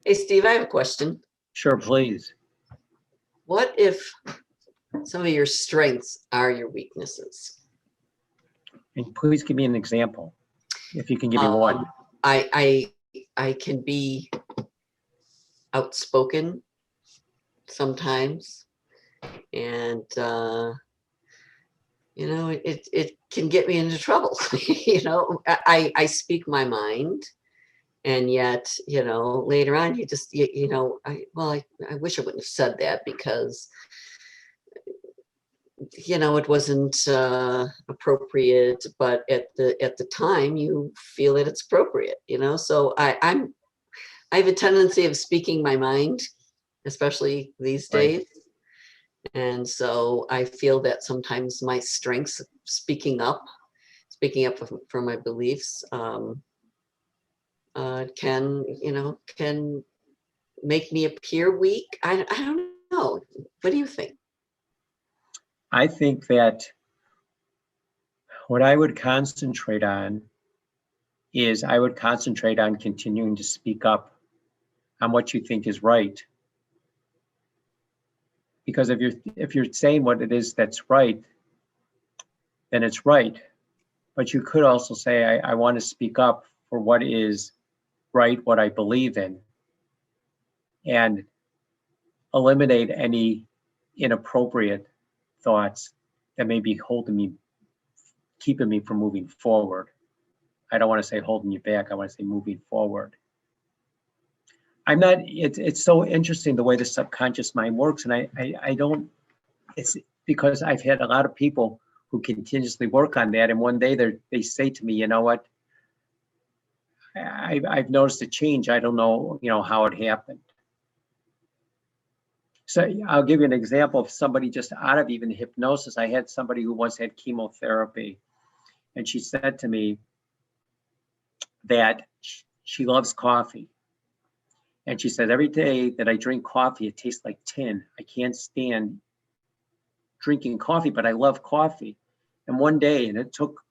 Hey, Steve, I have a question. Sure, please. What if some of your strengths are your weaknesses? And please give me an example, if you can give me one. I can be outspoken sometimes, and it can get me into trouble. I speak my mind, and yet later on I wish I wouldn't have said that, because it wasn't appropriate, but at the time you feel that it's appropriate, so I have a tendency of speaking my mind, especially these Right. days. And so I feel that sometimes my strengths, speaking up for my beliefs, can make me appear weak. I don't know. What do you think? I think that what I would concentrate on is I would concentrate on continuing to speak up on what you think is right. Because if you're saying what it is that's right, then it's right. But you could also say, I want to speak up for what is right, what I believe in, and eliminate any inappropriate thoughts that may be keeping me from moving forward. I don't want to say holding you back. I want to say moving forward. It's so interesting the way the subconscious mind works. And I don't, it's because I've had a lot of people who continuously work on that. And one day they say to me, you know what? I've noticed a change. I don't know, how it happened. So I'll give you an example of somebody just out of even hypnosis. I had somebody who once had chemotherapy, and she said to me that she loves coffee. And she said, every day that I drink coffee, it tastes like tin. I can't stand drinking coffee, but I love coffee. And one day, and it took,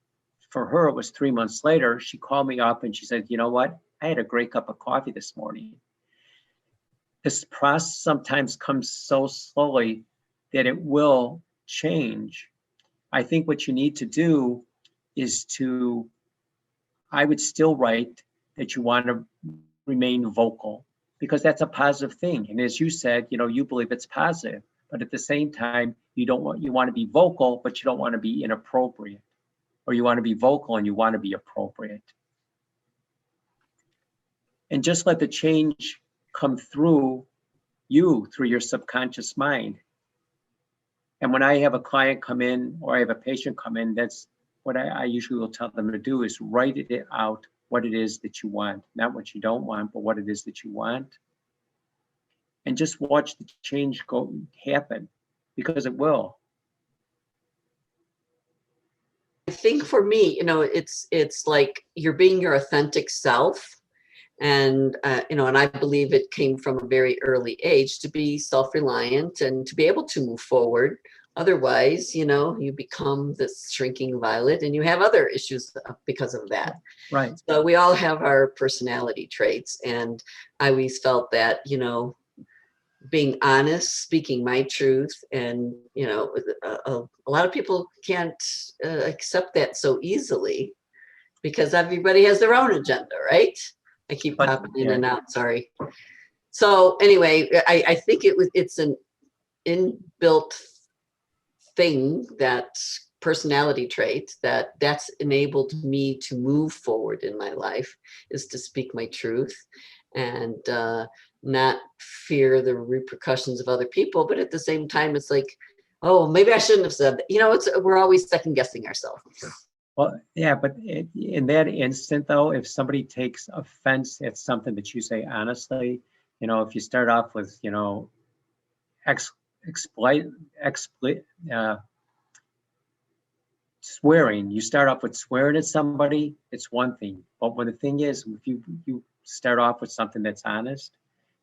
for her, it was 3 months later, she called me up and she said, you know what? I had a great cup of coffee this morning. This process sometimes comes so slowly that it will change. I think what you need to do is I would still write that you want to remain vocal, because that's a positive thing. And as you said, you believe it's positive, but at the same time, you want to be vocal, but you don't want to be inappropriate, or you want to be vocal and you want to be appropriate. And just let the change come through your subconscious mind. And when I have a client come in or I have a patient come in, that's what I usually will tell them to do, is write it out, what it is that you want, not what you don't want, but what it is that you want. And just watch the change happen, because it will. I think for me, it's like you're being your authentic self. And, and I believe it came from a very early age to be self-reliant and to be able to move forward Otherwise, you become this shrinking violet and you have other issues because of that. Right. So we all have our personality traits. And I always felt that, being honest, speaking my truth, and, a lot of people can't accept that so easily because everybody has their own agenda, right? I keep But, popping in yeah. and out, sorry. So anyway, I think it's an inbuilt thing, that personality trait that's enabled me to move forward in my life, is to speak my truth and not fear the repercussions of other people. But at the same time, it's like, oh, maybe I shouldn't have said that. We're always second guessing ourselves. Well, yeah, but in that instant, though, if somebody takes offense at something that you say honestly, if you start off with, swearing, you start off with swearing at somebody, it's one thing. But when the thing is, if you start off with something that's honest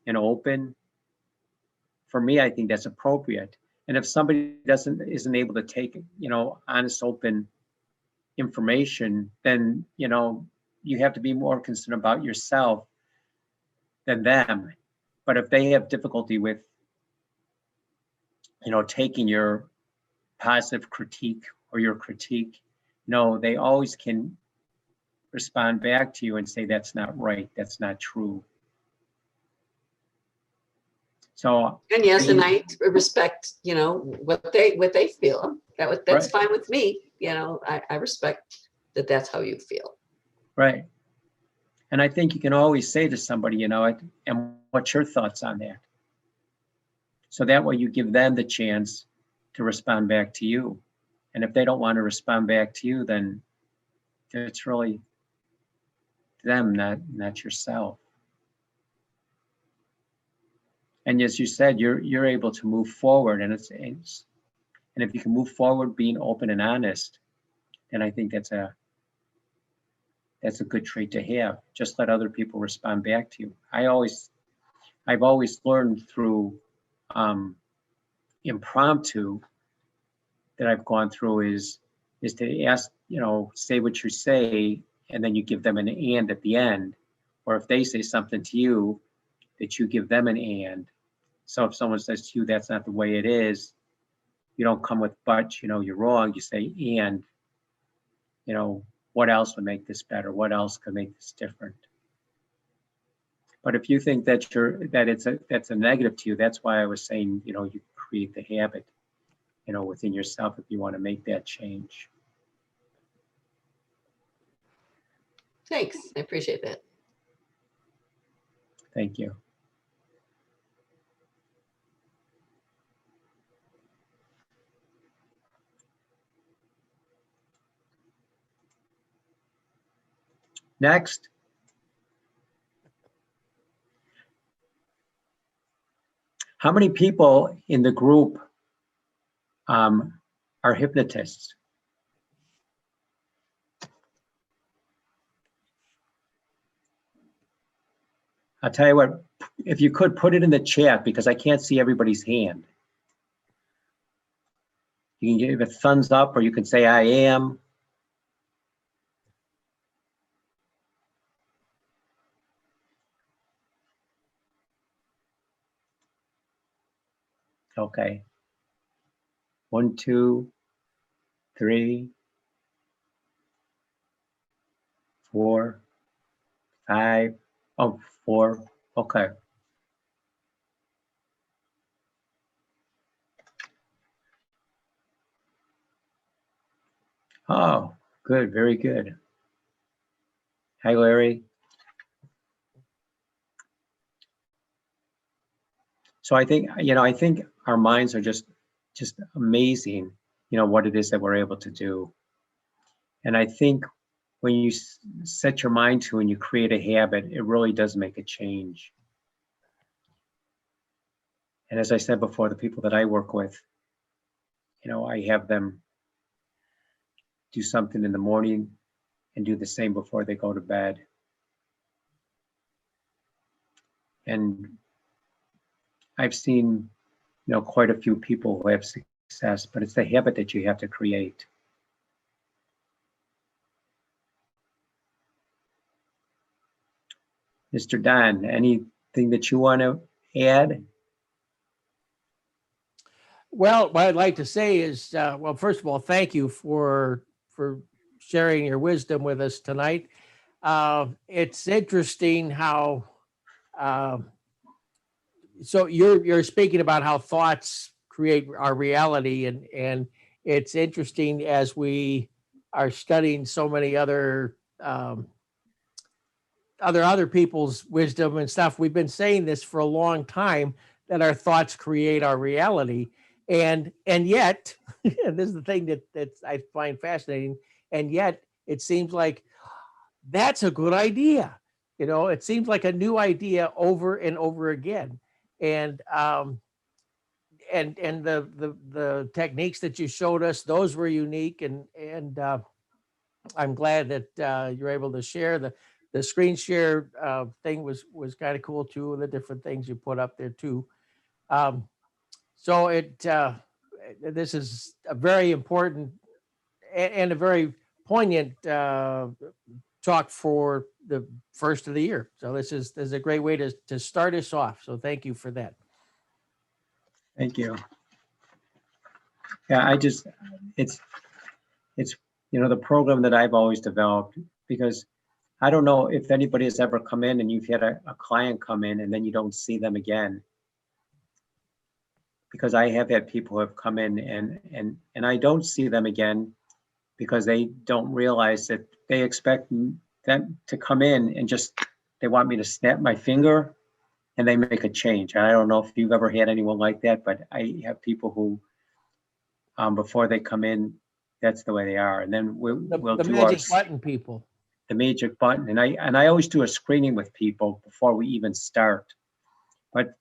and open, for me, I think that's appropriate. And if somebody isn't able to take, honest, open information, then, you have to be more concerned about yourself than them. But if they have difficulty with, taking your positive critique or your critique, they always can respond back to you and say, that's not right, that's not true. So, And yes, and I respect, what they feel. That's Right. fine with me. I respect that that's how you feel. right. And I think you can always say to somebody, and what's your thoughts on that? So that way you give them the chance to respond back to you. And if they don't want to respond back to you, then it's really them, not yourself. And as you said, you're able to move forward, and and if you can move forward being open and honest, then I think that's a good trait to have. Just let other people respond back to you. I've always learned through impromptu that I've gone through is to ask, say what you say, and then you give them an and at the end. Or if they say something to you, that you give them an and. So if someone says to you, that's not the way it is, you don't come with, but, you're wrong. You say, and, what else would make this better? What else could make this different? But if you think that that's a negative to you, that's why I was saying, you create the habit, within yourself if you want to make that change. Thanks. I appreciate that. Thank you. Next. How many people in the group are hypnotists? I'll tell you what, if you could put it in the chat, because I can't see everybody's hand. You can give a thumbs up, or you can say I am. Okay. 1, 2, 3, 4, 5. Oh, 4. Okay. Oh, good. Very good. Hi, Larry. So I think, I think our minds are just amazing, what it is that we're able to do. And I think when you set your mind to and you create a habit, it really does make a change. And as I said before, the people that I work with, I have them do something in the morning and do the same before they go to bed. And I've seen, quite a few people who have success, but it's the habit that you have to create. Mr. Don, anything that you want to add? Well, what I'd like to say is, well, first of all, thank you for sharing your wisdom with us tonight. It's interesting how, so you're speaking about how thoughts create our reality, and it's interesting as we are studying so many other people's wisdom and stuff. We've been saying this for a long time, that our thoughts create our reality, and yet, and this is the thing that I find fascinating, and yet it seems like that's a good idea. It seems like a new idea over and over again, and the techniques that you showed us, those were unique, and I'm glad that you're able to share. The screen share thing was kind of cool too, and the different things you put up there too. So this is a very important and a very poignant talk for the first of the year. So this is a great way to start us off. So thank you for that. Thank you. Yeah, it's the program that I've always developed, because I don't know if anybody has ever come in and you've had a client come in and then you don't see them again. Because I have had people who have come in and I don't see them again because they don't realize that they expect them to come in and just, they want me to snap my finger and they make a change. I don't know if you've ever had anyone like that, but I have people who, before they come in, that's the way they are. And then we'll The do magic button people. the magic button. And I always do a screening with people before we even start. But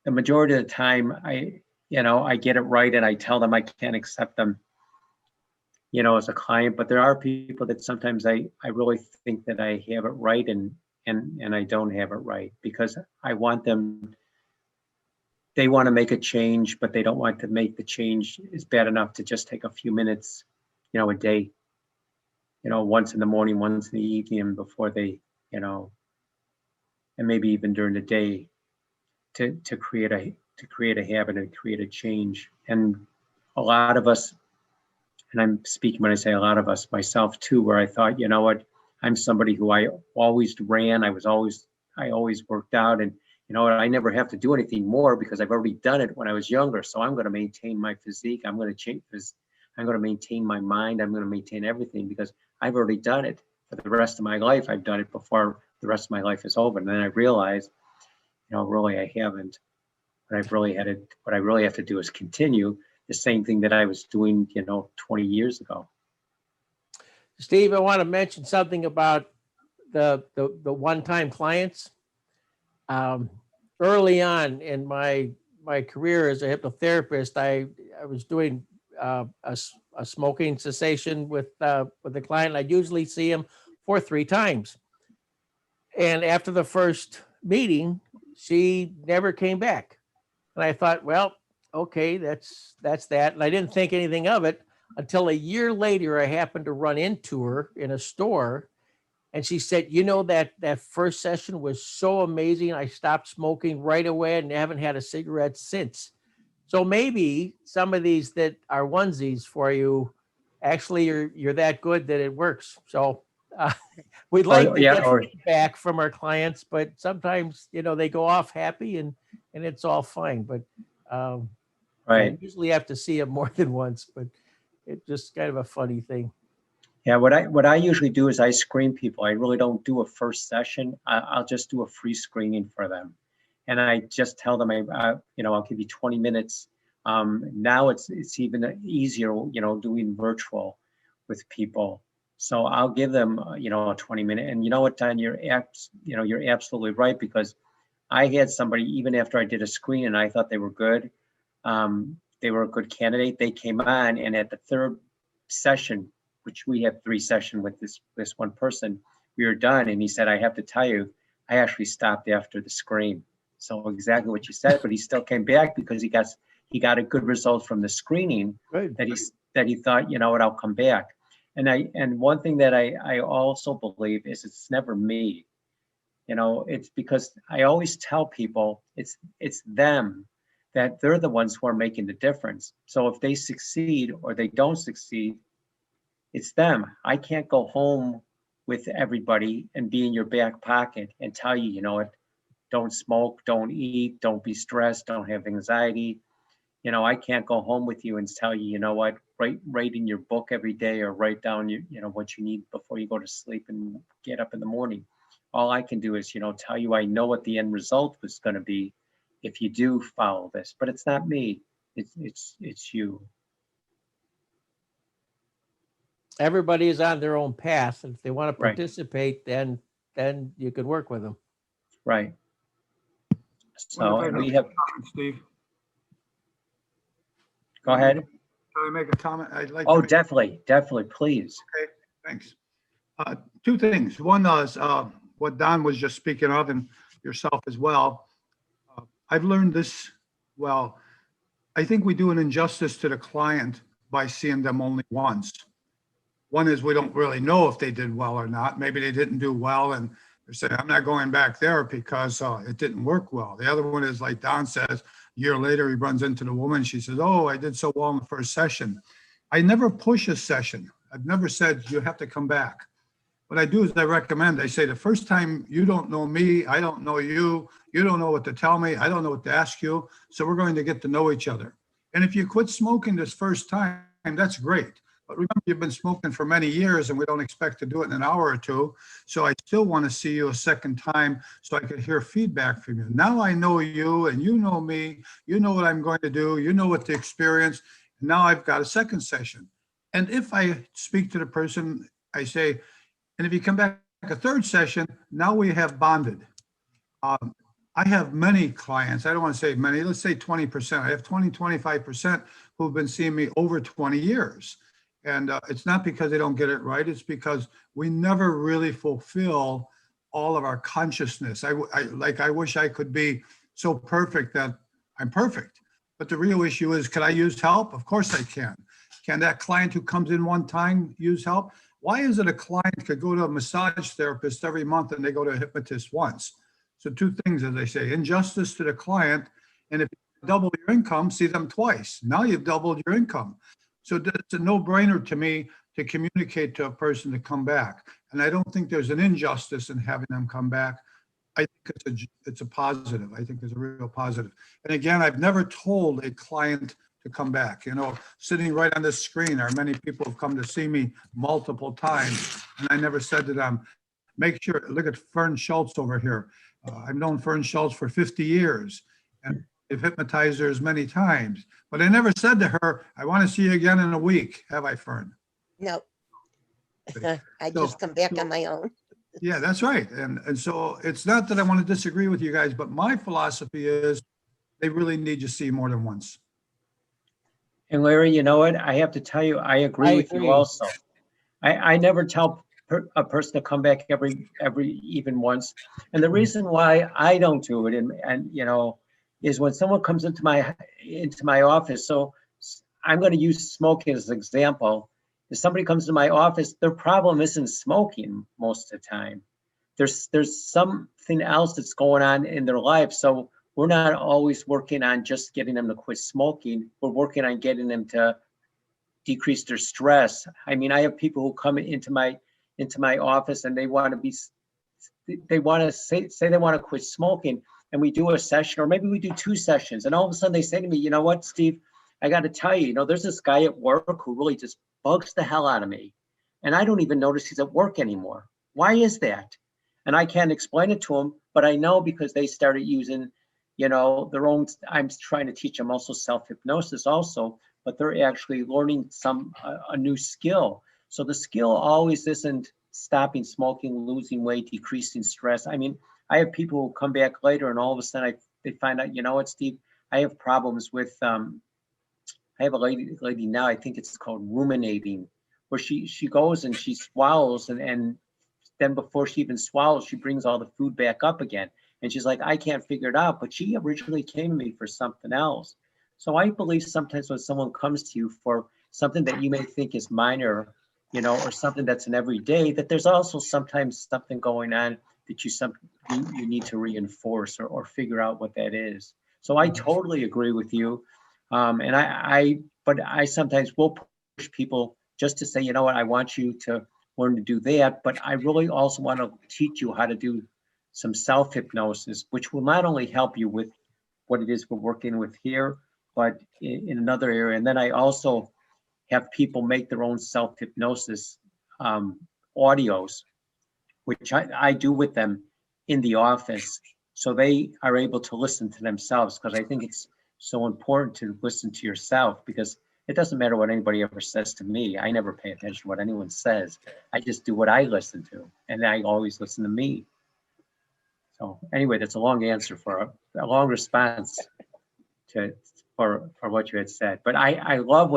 the majority of the time, I get it right and I tell them I can't accept them, as a client. But there are people that sometimes I really think that I have it right and I don't have it right, because I want them, they want to make a change, but they don't want to make the change is bad enough to just take a few minutes, a day, once in the morning, once in the evening before they, and maybe even during the day to create a habit and create a change. And a lot of us, and I'm speaking when I say a lot of us, myself too, where I thought, you know what, I'm somebody who I always ran. I always worked out, and I never have to do anything more because I've already done it when I was younger. So I'm going to maintain my physique. I'm going to change this. I'm going to maintain my mind. I'm going to maintain everything because I've already done it for the rest of my life. I've done it before the rest of my life is over. And then I realized, really I haven't. What I really have to do is continue the same thing that I was doing, 20 years ago. Steve, I want to mention something about the one-time clients. Early on in my career as a hypnotherapist, I was doing a smoking cessation with a client. I'd usually see him 3 times, and after the first meeting, she never came back. And I thought, well, okay, that's that. And I didn't think anything of it until a year later. I happened to run into her in a store, and she said, that first session was so amazing. I stopped smoking right away and haven't had a cigarette since. So maybe some of these that are onesies for you, actually you're that good that it works. So we'd like to get feedback from our clients, but sometimes, they go off happy and it's all fine. But right. I usually have to see them more than once, but it's just kind of a funny thing. Yeah, what I usually do is I screen people. I really don't do a first session. I'll just do a free screening for them, and I just tell them, I'll give you 20 minutes. Now it's even easier, doing virtual with people. So I'll give them, a 20-minute. And you know what, Don, you're absolutely right, because I had somebody, even after I did a screen and I thought they were good, they were a good candidate. They came on, and at the third session, which we had 3 sessions with this one person, we were done. And he said, I have to tell you, I actually stopped after the screen. So exactly what you said, but he still came back because he he got a good result from the screening Good. that he thought, you know what, I'll come back. And one thing that I also believe is it's never me. You know, it's because I always tell people it's them, that they're the ones who are making the difference. So if they succeed or they don't succeed, it's them. I can't go home with everybody and be in your back pocket and tell you, you know what, don't smoke, don't eat, don't be stressed, don't have anxiety. You know, I can't go home with you and tell you, you know what, write in your book every day or write down you know what you need before you go to sleep and get up in the morning. All I can do is, you know, tell you I know what the end result was going to be if you do follow this, but it's not me. It's you. Everybody is on their own path. And if they want to Right. participate, then you could work with them. Right. So Wonder if I and make we a have, comment, Steve. go ahead. Can I make a comment? I'd like Oh, to make, definitely, please. thanks. Two things. One is what Don was just speaking of, and yourself as well. I've learned this, well, I think we do an injustice to the client by seeing them only once. One is we don't really know if they did well or not. Maybe they didn't do well and they're saying, I'm not going back there because it didn't work well. The other one is like Don says, a year later, he runs into the woman. She says, oh, I did so well in the first session. I never push a session. I've never said you have to come back. What I do is I recommend, I say the first time you don't know me, I don't know you, you don't know what to tell me, I don't know what to ask you. So we're going to get to know each other. And if you quit smoking this first time, that's great. But remember, you've been smoking for many years and we don't expect to do it in an hour or two. So I still want to see you a second time so I could hear feedback from you. Now I know you and you know me, you know what I'm going to do, you know what to experience. Now I've got a second session. And if I speak to the person, I say, and if you come back a third session, now we have bonded. I have many clients, I don't want to say many, let's say 20%. I have 25% who've been seeing me over 20 years. And it's not because they don't get it right. It's because we never really fulfill all of our consciousness. I wish I could be so perfect that I'm perfect. But the real issue is, can I use help? Of course I can. Can that client who comes in one time use help? Why is it a client could go to a massage therapist every month and they go to a hypnotist once? So two things, as I say, injustice to the client. And if you double your income, see them twice. Now you've doubled your income. So it's a no-brainer to me to communicate to a person to come back. And I don't think there's an injustice in having them come back. I think it's a positive. I think it's a real positive. And again, I've never told a client to come back. You know, sitting right on this screen are many people who've come to see me multiple times. And I never said to them, make sure, look at Fern Schultz over here. I've known Fern Schultz for 50 years. And I've hypnotized her as many times, but I never said to her, I want to see you again in a week. Have I, Fern? No, Okay. I just come back on my own. Yeah, that's right. And so it's not that I want to disagree with you guys, but my philosophy is they really need to see more than once. And Larry, you know what? I have to tell you, I agree with you also. I never tell a person to come back every even once. And the reason why I don't do it, and you know, is when someone comes into my office. So I'm going to use smoking as an example. If somebody comes to my office, their problem isn't smoking most of the time. There's something else that's going on in their life. So we're not always working on just getting them to quit smoking. We're working on getting them to decrease their stress. I mean, I have people who come into my office and they want to say they want to quit smoking, and we do a session, or maybe we do 2 sessions, and all of a sudden they say to me, you know what, Steve, I got to tell you, you know, there's this guy at work who really just bugs the hell out of me, and I don't even notice he's at work anymore. Why is that? And I can't explain it to them, but I know because they started using, you know, their own. I'm trying to teach them also self-hypnosis also, but they're actually learning a new skill. So the skill always isn't stopping smoking, losing weight, decreasing stress. I mean, I have people who come back later and all of a sudden they find out, you know what, Steve, I have problems with, I have a lady now, I think it's called ruminating, where she goes and she swallows and then before she even swallows, she brings all the food back up again. And she's like, I can't figure it out, but she originally came to me for something else. So I believe sometimes when someone comes to you for something that you may think is minor, you know, or something that's an everyday, that there's also sometimes something going on that you need to reinforce or figure out what that is. So I totally agree with you. But I sometimes will push people just to say, you know what, I want you to learn to do that, but I really also want to teach you how to do some self-hypnosis, which will not only help you with what it is we're working with here, but in another area. And then I also have people make their own self-hypnosis audios, which I do with them in the office. So they are able to listen to themselves, because I think it's so important to listen to yourself, because it doesn't matter what anybody ever says to me. I never pay attention to what anyone says. I just do what I listen to, and I always listen to me. So anyway, that's a long answer for a long response for what you had said. But I love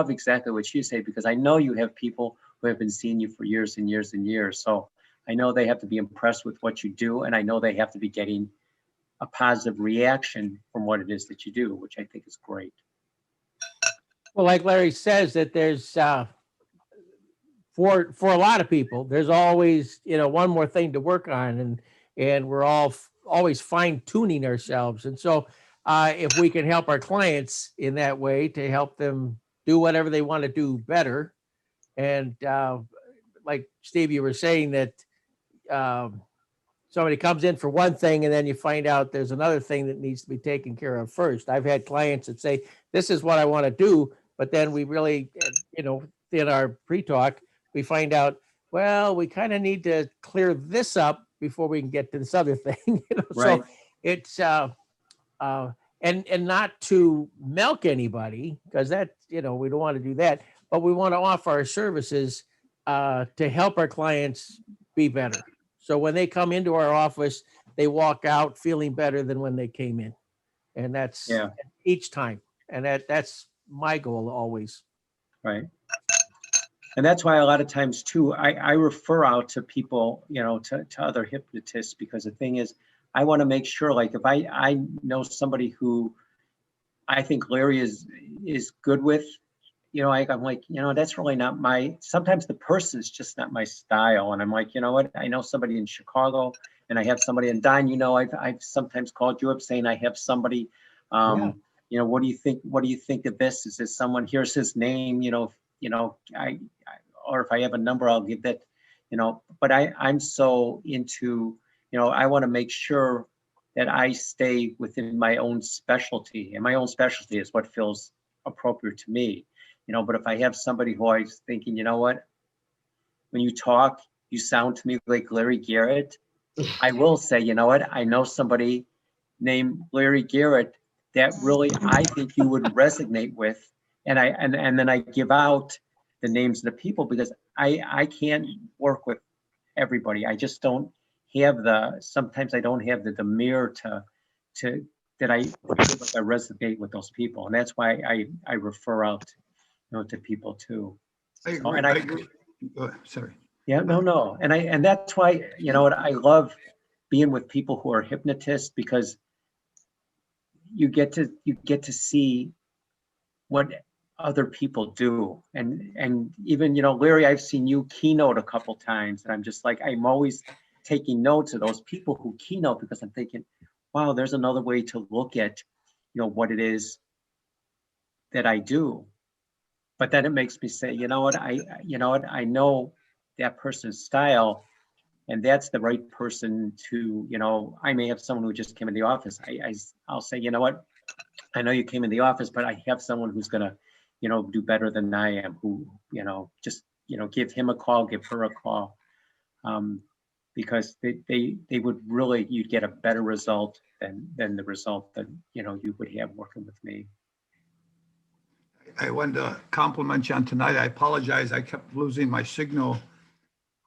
exactly what you say, because I know you have people who have been seeing you for years and years and years. So I know they have to be impressed with what you do, and I know they have to be getting a positive reaction from what it is that you do, which I think is great. Well, like Larry says, that there's for a lot of people, there's always, you know, one more thing to work on, and we're all always fine tuning ourselves. And so if we can help our clients in that way to help them do whatever they want to do better. And like Steve, you were saying that somebody comes in for one thing and then you find out there's another thing that needs to be taken care of first. I've had clients that say, this is what I want to do, but then we really, you know, in our pre-talk, we find out, well, we kind of need to clear this up before we can get to this other thing. You know? Right. So it's and not to milk anybody, because that, you know, we don't want to do that, but we want to offer our services to help our clients be better. So when they come into our office, they walk out feeling better than when they came in, and that's each time. And that's my goal always. Right. And that's why a lot of times too, I refer out to people, you know, to other hypnotists, because the thing is, I want to make sure, like, if I know somebody who I think Larry is good with, you know, I'm like, you know, that's really not sometimes the person's just not my style. And I'm like, you know what, I know somebody in Chicago, and I have somebody in Don, you know, I've sometimes called you up saying I have somebody, you know, what do you think of this? Is this someone, here's his name, you know, or if I have a number, I'll give that, you know, but I'm so into, you know, I want to make sure that I stay within my own specialty, and my own specialty is what feels appropriate to me, you know. But if I have somebody who I was thinking, you know what, when you talk, you sound to me like Larry Garrett, I will say, you know what, I know somebody named Larry Garrett that really I think you would resonate with. And then I give out the names of the people, because I can't work with everybody. I just don't have sometimes I don't have the demeanor that I resonate with those people. And that's why I refer out, you know, to people too. I agree. I agree. Sorry. Yeah, no. And that's why, you know what, I love being with people who are hypnotists, because you get to see what other people do. And even, you know, Larry, I've seen you keynote a couple times, and I'm just like, I'm always taking notes of those people who keynote, because I'm thinking, wow, there's another way to look at, you know, what it is that I do. But then it makes me say, you know what, I know that person's style, and that's the right person to, you know, I may have someone who just came in the office. I'll say, you know what, I know you came in the office, but I have someone who's going to, you know, do better than I am, who, you know, just, you know, give him a call, give her a call, because they would really, you'd get a better result than the result that, you know, you would have working with me. I wanted to compliment you on tonight. I apologize. I kept losing my signal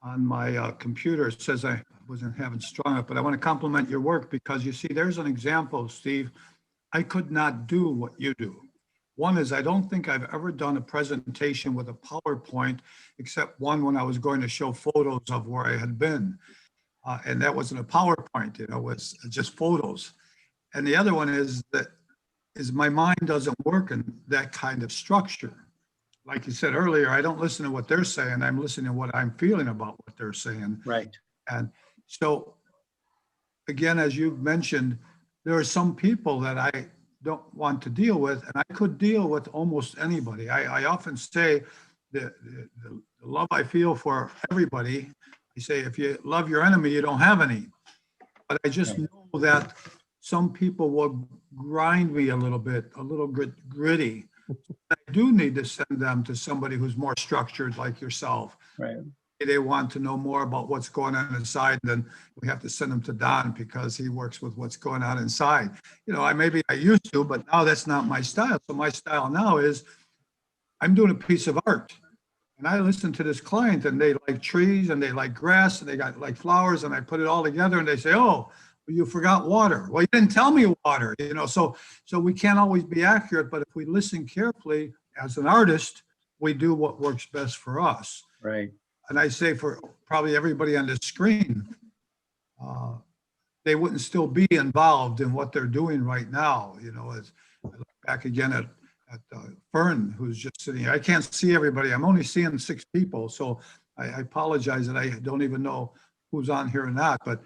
on my computer. It says I wasn't having strong enough, but I want to compliment your work, because you see, there's an example, Steve. I could not do what you do. One is, I don't think I've ever done a presentation with a PowerPoint, except one when I was going to show photos of where I had been. And that wasn't a PowerPoint, you know, it was just photos. And the other one is that is my mind doesn't work in that kind of structure. Like you said earlier, I don't listen to what they're saying. I'm listening to what I'm feeling about what they're saying. Right. And so, again, as you've mentioned, there are some people that I don't want to deal with, and I could deal with almost anybody. I often say the love I feel for everybody, I say, if you love your enemy, you don't have any. But I just know that some people will grind me a little bit, a little gritty. I do need to send them to somebody who's more structured like yourself. Right. They want to know more about what's going on inside, then we have to send them to Don because he works with what's going on inside. You know, I used to, but now that's not my style. So my style now is I'm doing a piece of art. And I listen to this client and they like trees and they like grass and they got like flowers, and I put it all together and they say, oh, you forgot water. Well, you didn't tell me water, you know, so we can't always be accurate, but if we listen carefully as an artist, we do what works best for us. Right. And I say for probably everybody on this screen, they wouldn't still be involved in what they're doing right now. You know, as I look back again at Fern, who's just sitting here. I can't see everybody. I'm only seeing 6 people. So I apologize that I don't even know who's on here or not, but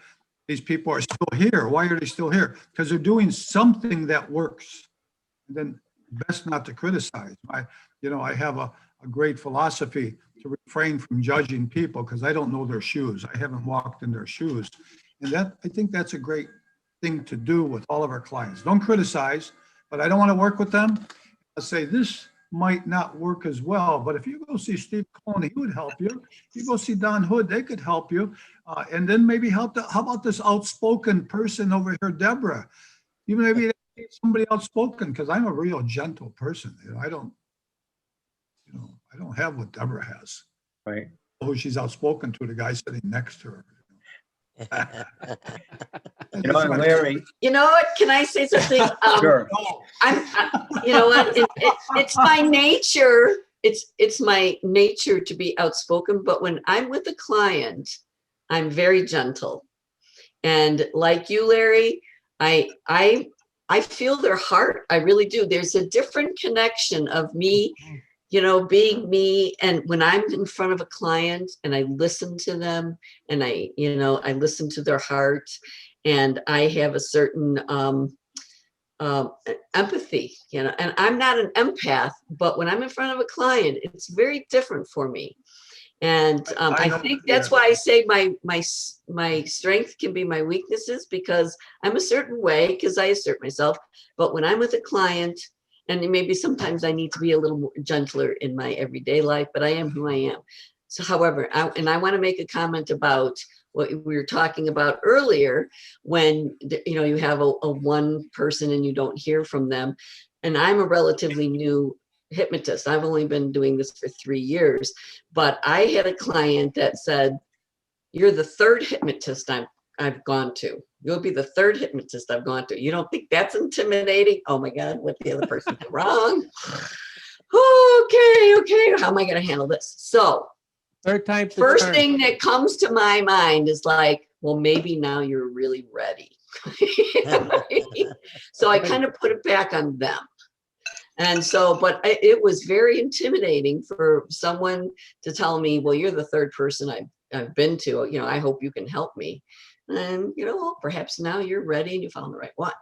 these people are still here. Why are they still here? Because they're doing something that works. And then best not to criticize. I have a great philosophy to refrain from judging people because I don't know their shoes. I haven't walked in their shoes. And I think that's a great thing to do with all of our clients. Don't criticize, but I don't want to work with them. I'll say this might not work as well, but if you go see Steve Cohen, he would help you. You go see Don Hood, they could help you. And then maybe how about this outspoken person over here, Deborah? You maybe need somebody outspoken, because I'm a real gentle person. I don't have what Deborah has. Right. Oh, she's outspoken to the guy sitting next to her. You know, and Larry, You know what? Can I say something? sure. You know what? It's my nature. It's my nature to be outspoken. But when I'm with a client, I'm very gentle. And like you, Larry, I feel their heart. I really do. There's a different connection of me, being me. And when I'm in front of a client and I listen to them and I listen to their heart, and I have a certain empathy, and I'm not an empath, but when I'm in front of a client, it's very different for me. And I think that's why I say my strength can be my weaknesses, because I'm a certain way, because I assert myself. But when I'm with a client, and maybe sometimes I need to be a little more gentler in my everyday life, but I am who I am. So, however, I want to make a comment about what we were talking about earlier, when you have a one person and you don't hear from them. And I'm a relatively new hypnotist. I've only been doing this for 3 years, but I had a client that said, "You're the third hypnotist I've gone to. You'll be the third hypnotist I've gone to. You don't think that's intimidating? Oh my God, what the other person did wrong? Okay. How am I going to handle this?" So Third time. first thing that comes to my mind is like, well, maybe now you're really ready. So I kind of put it back on them. And so, but it was very intimidating for someone to tell me, well, you're the third person I've been to, I hope you can help me. And, well, perhaps now you're ready and you found the right one.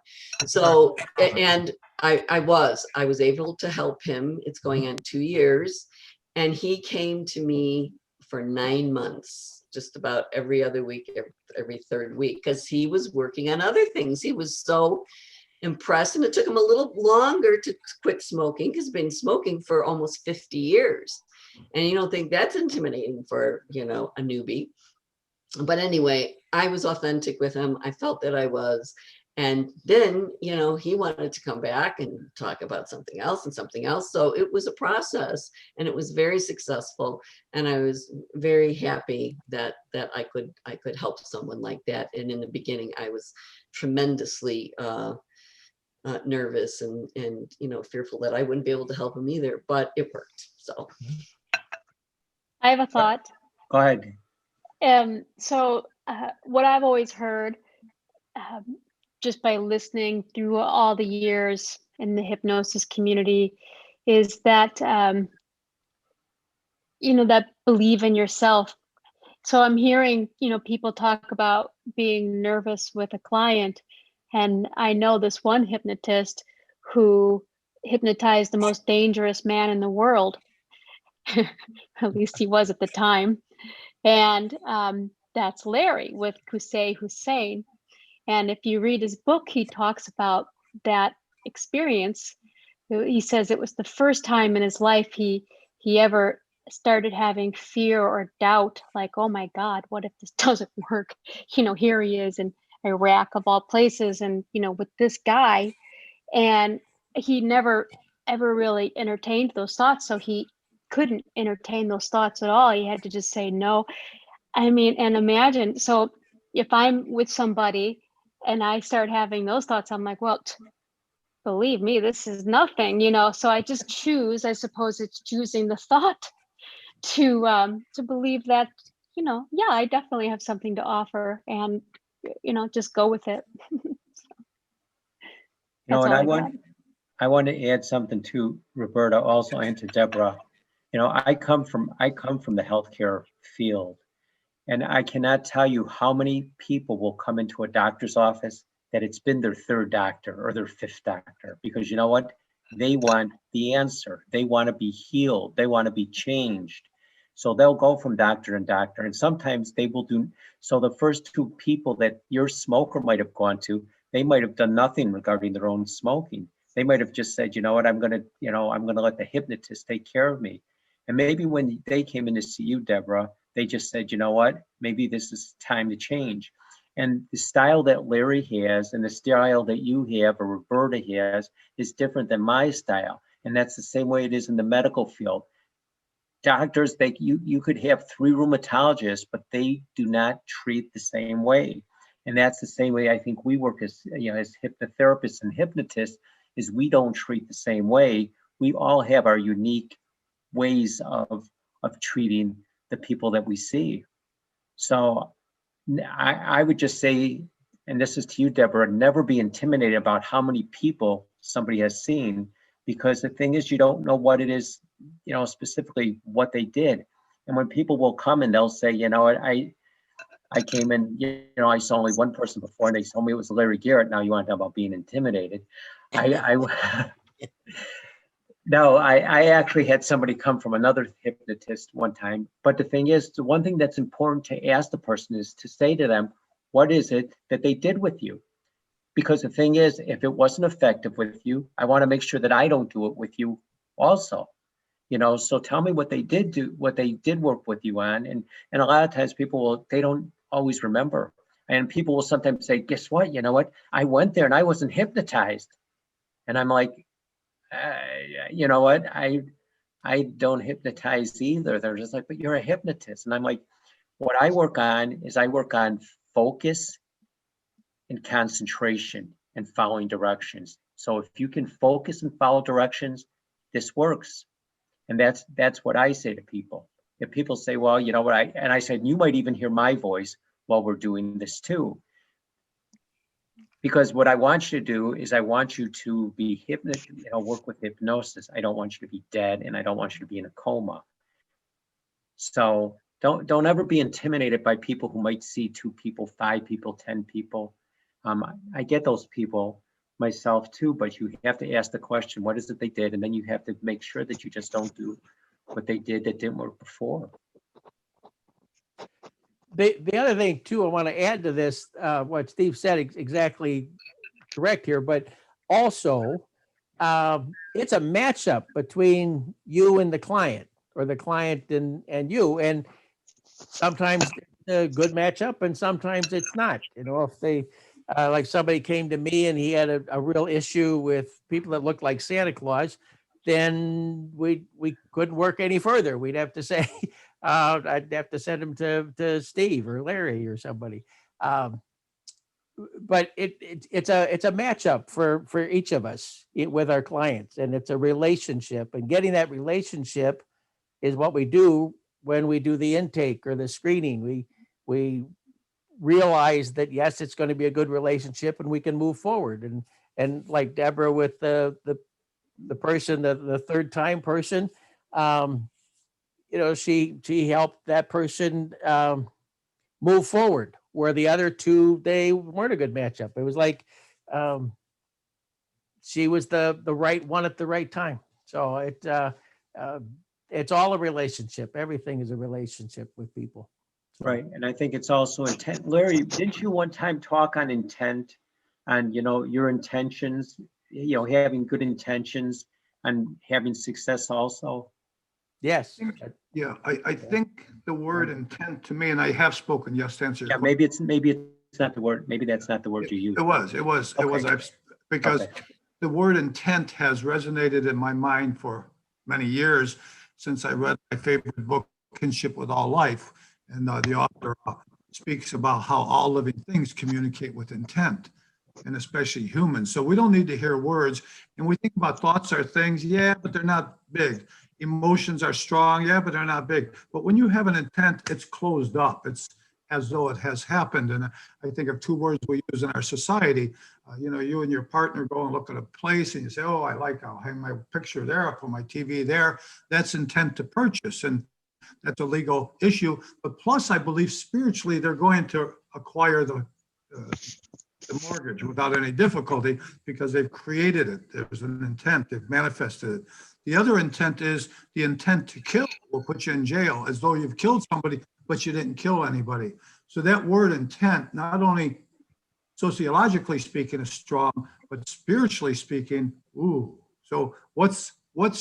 So, and I was able to help him. It's going on 2 years. And he came to me for 9 months, just about every other week, every third week, because he was working on other things. He was so impressed, and it took him a little longer to quit smoking, because he's been smoking for almost 50 years. And you don't think that's intimidating for, a newbie. But anyway, I was authentic with him. I felt that I was. And then, he wanted to come back and talk about something else and something else. So it was a process, and it was very successful. And I was very happy that I could help someone like that. And in the beginning, I was tremendously nervous and fearful that I wouldn't be able to help him either, but it worked. So I have a thought. Go ahead. So what I've always heard, just by listening through all the years in the hypnosis community is that, that believe in yourself. So I'm hearing, people talk about being nervous with a client. And I know this one hypnotist who hypnotized the most dangerous man in the world. At least he was at the time. And that's Larry with Qusay Hussein. And if you read his book, he talks about that experience. He says it was the first time in his life he ever started having fear or doubt, like, oh my God, what if this doesn't work? Here he is in Iraq of all places, and with this guy, and he never ever really entertained those thoughts. So he couldn't entertain those thoughts at all. He had to just say no. I mean, and imagine, so if I'm with somebody and I start having those thoughts, I'm like, well, believe me, this is nothing, so I just choose, I suppose it's choosing the thought to believe that, yeah, I definitely have something to offer, and just go with it. That's And all I got. I want to add something to Roberta also, and to Deborah. I come from the healthcare field, and I cannot tell you how many people will come into a doctor's office that it's been their third doctor or their fifth doctor, because you know what? They want the answer. They want to be healed. They want to be changed. So they'll go from doctor and doctor, and sometimes they will do. So the first two people that your smoker might have gone to, they might have done nothing regarding their own smoking. They might have just said, you know what, I'm going to let the hypnotist take care of me. And maybe when they came in to see you, Deborah, they just said, you know what, maybe this is time to change. And the style that Larry has and the style that you have or Roberta has is different than my style. And that's the same way it is in the medical field. Doctors, you could have 3 rheumatologists, but they do not treat the same way. And that's the same way I think we work as hypnotherapists and hypnotists, is we don't treat the same way. We all have our unique ways of treating the people that we see. So I would just say, and this is to you, Deborah, never be intimidated about how many people somebody has seen, because the thing is, you don't know what it is, specifically what they did. And when people will come and they'll say, I came in, I saw only one person before, and they told me it was Larry Garrett. Now you want to talk about being intimidated. No, I actually had somebody come from another hypnotist one time. But the thing is, the one thing that's important to ask the person is to say to them, what is it that they did with you? Because the thing is, if it wasn't effective with you, I want to make sure that I don't do it with you also. So tell me what they did do, what they did work with you on. And a lot of times they don't always remember. And people will sometimes say, guess what? You know what? I went there and I wasn't hypnotized. And I'm like, you know what? I don't hypnotize either. They're just like, but you're a hypnotist. And I'm like, what I work on is focus and concentration and following directions. So if you can focus and follow directions, this works. And that's what I say to people. If people say, well, you know what, I said, you might even hear my voice while we're doing this too. Because what I want you to do is I want you to be work with hypnosis. I don't want you to be dead, and I don't want you to be in a coma. So don't ever be intimidated by people who might see 2 people, 5 people, 10 people. I get those people myself too, but you have to ask the question, what is it they did? And then you have to make sure that you just don't do what they did that didn't work before. The other thing too, I want to add to this, what Steve said exactly correct here, but also it's a matchup between you and the client, or the client and you. And sometimes it's a good matchup and sometimes it's not. If they, like somebody came to me and he had a real issue with people that looked like Santa Claus, then we couldn't work any further. We'd have to say, I'd have to send him to Steve or Larry or somebody. But it's a matchup for each of us with our clients, and it's a relationship, and getting that relationship is what we do when we do the intake or the screening. We realize that yes, it's going to be a good relationship and we can move forward. And like Deborah with the person, the third time person, she helped that person move forward, where the other two, they weren't a good matchup. It was like she was the right one at the right time. So it's all a relationship. Everything is a relationship with people. So, Right, and I think it's also intent. Larry, didn't you one time talk on intent, and your intentions, having good intentions and having success also? yes. Yeah, I think the word intent to me, and I have spoken, yes, to answer your Yeah, question. maybe it's not the word. Maybe that's not the word you use. It was, Okay. because Okay. the word intent has resonated in my mind for many years since I read my favorite book, Kinship with All Life. And the author speaks about how all living things communicate with intent, and especially humans. So we don't need to hear words. And we think about thoughts are things, yeah, but they're not big. Emotions are strong, yeah, but they're not big. But when you have an intent, it's closed up. It's as though it has happened. And I think of two words we use in our society. You and your partner go and look at a place and you say, oh, I'll hang my picture there, I'll put my TV there. That's intent to purchase. And that's a legal issue. But plus, I believe spiritually, they're going to acquire the mortgage without any difficulty because they've created it. There's an intent, they've manifested it. The other intent is the intent to kill will put you in jail as though you've killed somebody, but you didn't kill anybody. So that word intent, not only sociologically speaking, is strong, but spiritually speaking, ooh. So what's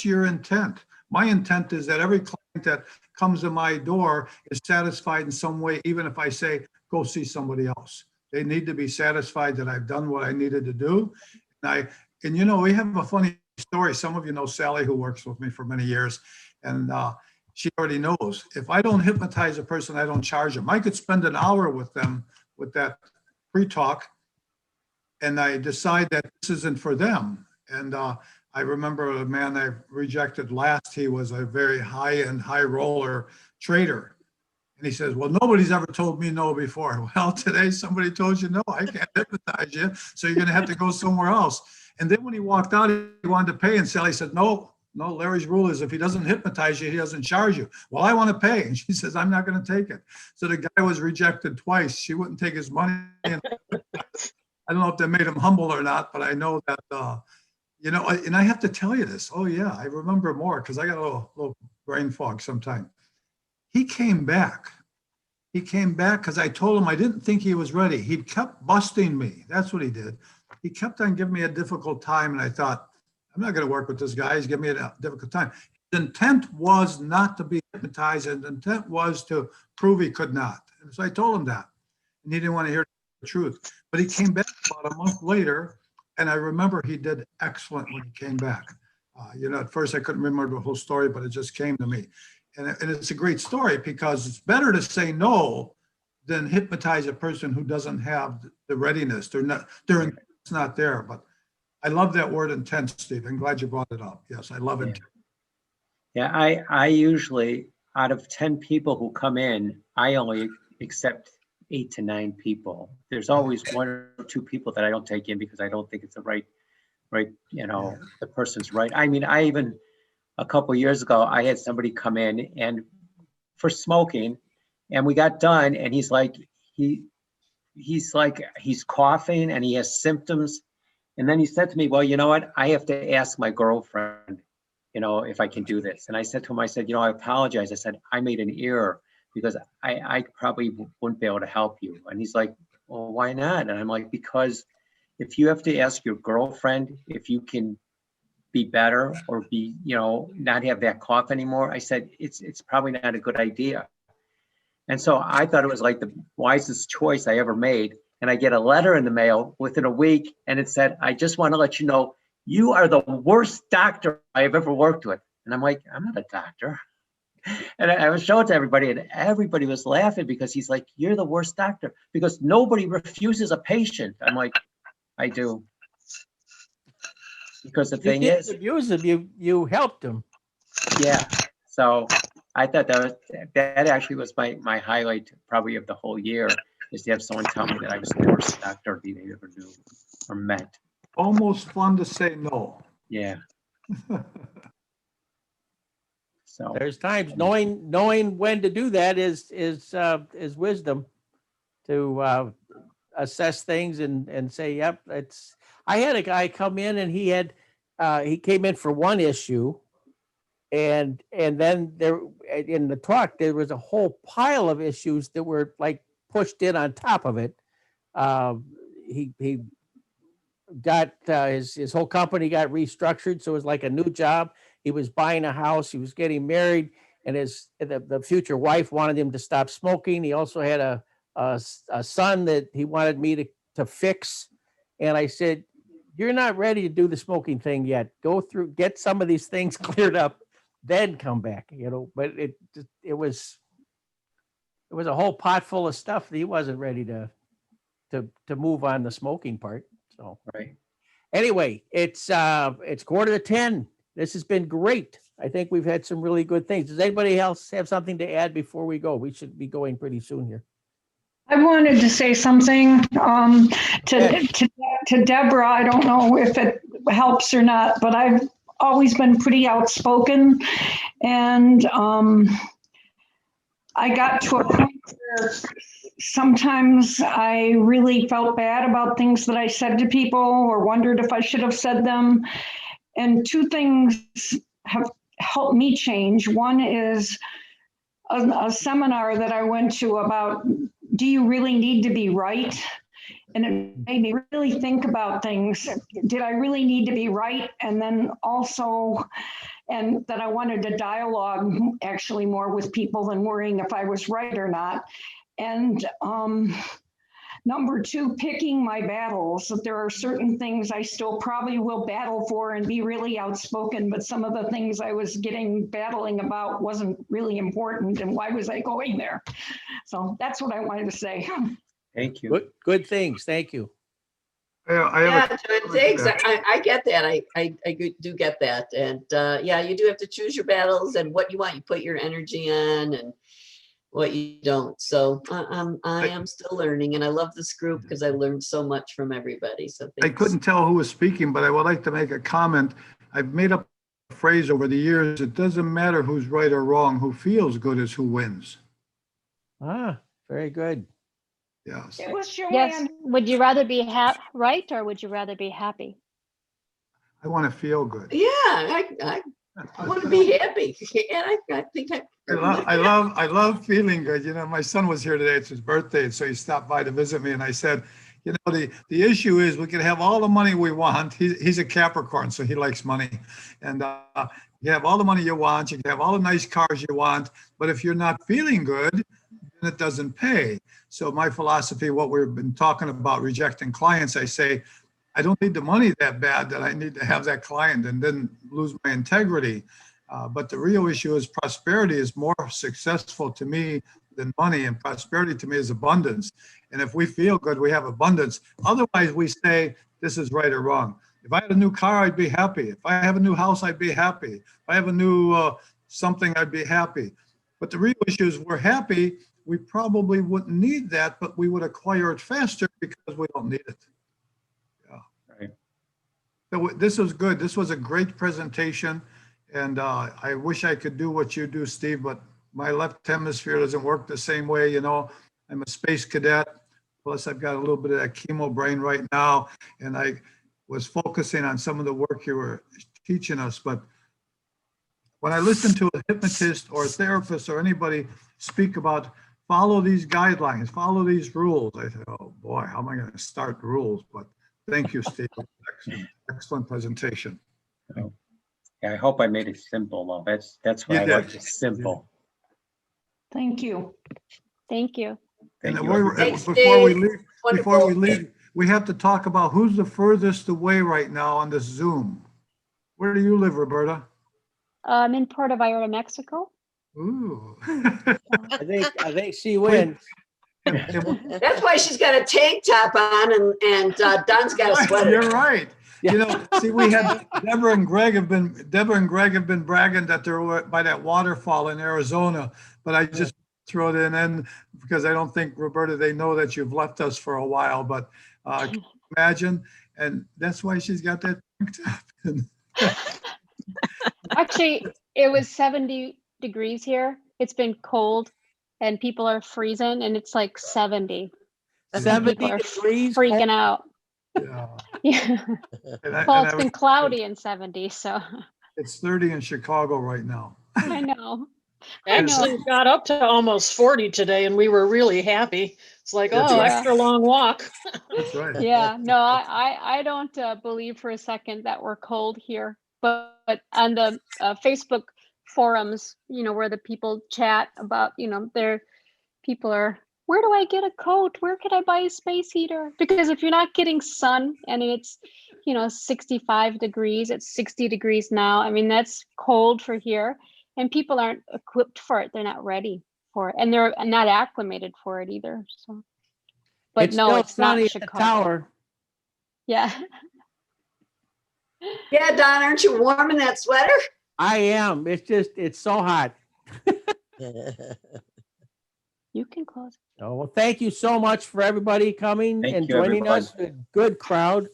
your intent? My intent is that every client that comes to my door is satisfied in some way, even if I say, go see somebody else. They need to be satisfied that I've done what I needed to do. And we have a funny story. Some of you know Sally, who works with me for many years, and she already knows if I don't hypnotize a person, I don't charge them. I could spend an hour with them with that pre-talk, and I decide that this isn't for them. And I remember a man I rejected last. He was a very high-end, high roller trader. And he says, well, nobody's ever told me no before. Well, today somebody told you no, I can't hypnotize you. So you're going to have to go somewhere else. And then when he walked out, he wanted to pay. And Sally said, no, Larry's rule is if he doesn't hypnotize you, he doesn't charge you. Well, I want to pay. And she says, I'm not going to take it. So the guy was rejected twice. She wouldn't take his money. And I don't know if that made him humble or not, but I know that, and I have to tell you this. Oh, yeah, I remember more because I got a little brain fog sometimes. He came back. He came back because I told him I didn't think he was ready. He kept busting me. That's what he did. He kept on giving me a difficult time. And I thought, I'm not going to work with this guy. He's giving me a difficult time. His intent was not to be hypnotized. His intent was to prove he could not. And so I told him that. And he didn't want to hear the truth. But he came back about a month later. And I remember he did excellent when he came back. At first I couldn't remember the whole story, but it just came to me. And it's a great story because it's better to say no than hypnotize a person who doesn't have the readiness. It's not there. But I love that word intent, Steve. I'm glad you brought it up. Yes, I love it. Yeah, I usually, out of 10 people who come in, I only accept 8 to 9 people. There's always 1 or 2 people that I don't take in because I don't think it's the right, the person's right. I mean, a couple of years ago, I had somebody come in and for smoking, and we got done, and he's coughing and he has symptoms. And then he said to me, well, you know what? I have to ask my girlfriend, if I can do this. And I said to him, I apologize. I said, I made an error because I probably wouldn't be able to help you. And he's like, well, why not? And I'm like, because if you have to ask your girlfriend if you can be better or be, not have that cough anymore, I said, it's probably not a good idea. And so I thought it was like the wisest choice I ever made. And I get a letter in the mail within a week, and it said, I just want to let you know, you are the worst doctor I've ever worked with. And I'm like, I'm not a doctor. And I was showing it to everybody, and everybody was laughing because he's like, you're the worst doctor because nobody refuses a patient. I'm like, I do. Because the thing you is, didn't abuse him, you helped him. yeah. So I thought that actually was my highlight probably of the whole year, is to have someone tell me that I was the worst doctor they ever knew or met. almost fun to say no. Yeah. So, There's times knowing when to do that is wisdom to assess things and say, yep, it's. I had a guy come in and he came in for one issue, and then there in the talk there was a whole pile of issues that were like pushed in on top of it. He got his whole company got restructured, so it was like a new job. He was buying a house, he was getting married, and the future wife wanted him to stop smoking. He also had a son that he wanted me to fix, and I said, "You're not ready to do the smoking thing yet. Go through, get some of these things cleared up, then come back." But it was a whole pot full of stuff that he wasn't ready to move on the smoking part. So right. anyway, it's 9:45. This has been great. I think we've had some really good things. Does anybody else have something to add before we go? We should be going pretty soon here. I wanted to say something Okay. to Deborah. I don't know if it helps or not, but I've always been pretty outspoken, and I got to a point where sometimes I really felt bad about things that I said to people or wondered if I should have said them. And two things have helped me change. One is a seminar that I went to about, do you really need to be right? And it made me really think about things. Did I really need to be right? And then also, and that I wanted to dialogue actually more with people than worrying if I was right or not. And number two, picking my battles. There are certain things I still probably will battle for and be really outspoken, but some of the things I was battling about wasn't really important. And why was I going there? So that's what I wanted to say. Thank you. Good things. Thank you. Yeah, thanks. I get that. I do get that. And yeah, you do have to choose your battles and what you want. You put your energy on and what you don't. So I am still learning, and I love this group because I learned so much from everybody. So thanks. I couldn't tell who was speaking, but I would like to make a comment. I've made up a phrase over the years. It doesn't matter who's right or wrong. Who feels good is who wins. Very good. Yes. It was Joanne. Yes. Would you rather be right or would you rather be happy? I want to feel good. Yeah, I want to be happy. And I think I love feeling good. My son was here today. It's his birthday, and so he stopped by to visit me. And I said, the issue is we can have all the money we want. He's a Capricorn, so he likes money. And you have all the money you want. You can have all the nice cars you want. But if you're not feeling good, then it doesn't pay. So my philosophy, what we've been talking about, rejecting clients, I say, I don't need the money that bad that I need to have that client and then lose my integrity. But the real issue is prosperity is more successful to me than money, and prosperity to me is abundance. And if we feel good, we have abundance. Otherwise, we say this is right or wrong. If I had a new car, I'd be happy. If I have a new house, I'd be happy. If I have a new something, I'd be happy. But the real issue is we're happy. We probably wouldn't need that, but we would acquire it faster because we don't need it. Right. So this was good. This was a great presentation. And I wish I could do what you do, Steve, but my left hemisphere doesn't work the same way. I'm a space cadet. Plus, I've got a little bit of that chemo brain right now. And I was focusing on some of the work you were teaching us. But when I listen to a hypnotist or a therapist or anybody speak about follow these guidelines, follow these rules, I say, oh boy, how am I going to start rules? But thank you, Steve. Excellent presentation. Oh. Yeah, I hope I made it simple, though. That's what I like, is simple. Thank you. Thank you. And Thank you. before we leave, we have to talk about who's the furthest away right now on this Zoom. Where do you live, Roberta? I'm in Puerto Vallarta, Mexico. Ooh. I think she wins. that's why she's got a tank top on and Don's got a sweater. You're right. See, we had Deborah and Greg have been bragging that they're by that waterfall in Arizona, but I just throw it in because I don't think, Roberta, they know that you've left us for a while, but imagine. And that's why she's got that tank top. Actually, it was 70 degrees here. It's been cold and people are freezing and it's like 70. And 70 people are degrees. freaking cold. out. Yeah. Yeah. And Well, and it's I been was- cloudy and 70, so It's 30 in Chicago right now. I know. I know. Actually got up to almost 40 today and we were really happy. It's like, That's oh, right. extra long walk. That's right. Yeah, no, I don't believe for a second that we're cold here. But on the Facebook forums, where the people chat about, their people are, where do I get a coat? Where could I buy a space heater? Because if you're not getting sun and it's, 65 degrees, it's 60 degrees now. I mean, that's cold for here. And people aren't equipped for it. They're not ready for it. And they're not acclimated for it either. So, but It's no, still it's not sunny at the Chicago. tower. Yeah. Yeah, Don, aren't you warm in that sweater? I am. It's so hot. You can close. Oh, well, thank you so much for everybody coming Thank and you, joining everyone. us. Good crowd,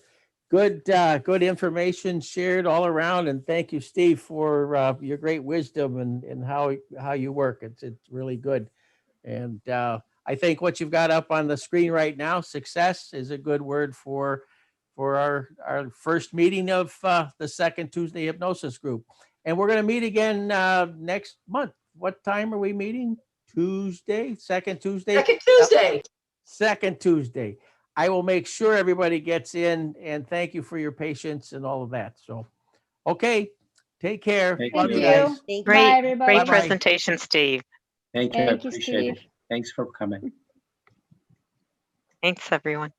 good information shared all around. And thank you, Steve, for your great wisdom and how you work. It's really good. And I think what you've got up on the screen right now, success, is a good word for our first meeting of the second Tuesday Hypnosis Group. And we're going to meet again next month. What time are we meeting? Tuesday, second Tuesday? Second Tuesday. Second Tuesday. I will make sure everybody gets in, and thank you for your patience and all of that. So, okay, take care. Thank Love Thank you you. guys. Thank Bye, you. everybody. Great Bye-bye. presentation, Steve. Thank you. I Thank you, appreciate it. Steve. Thanks for coming. Thanks, everyone.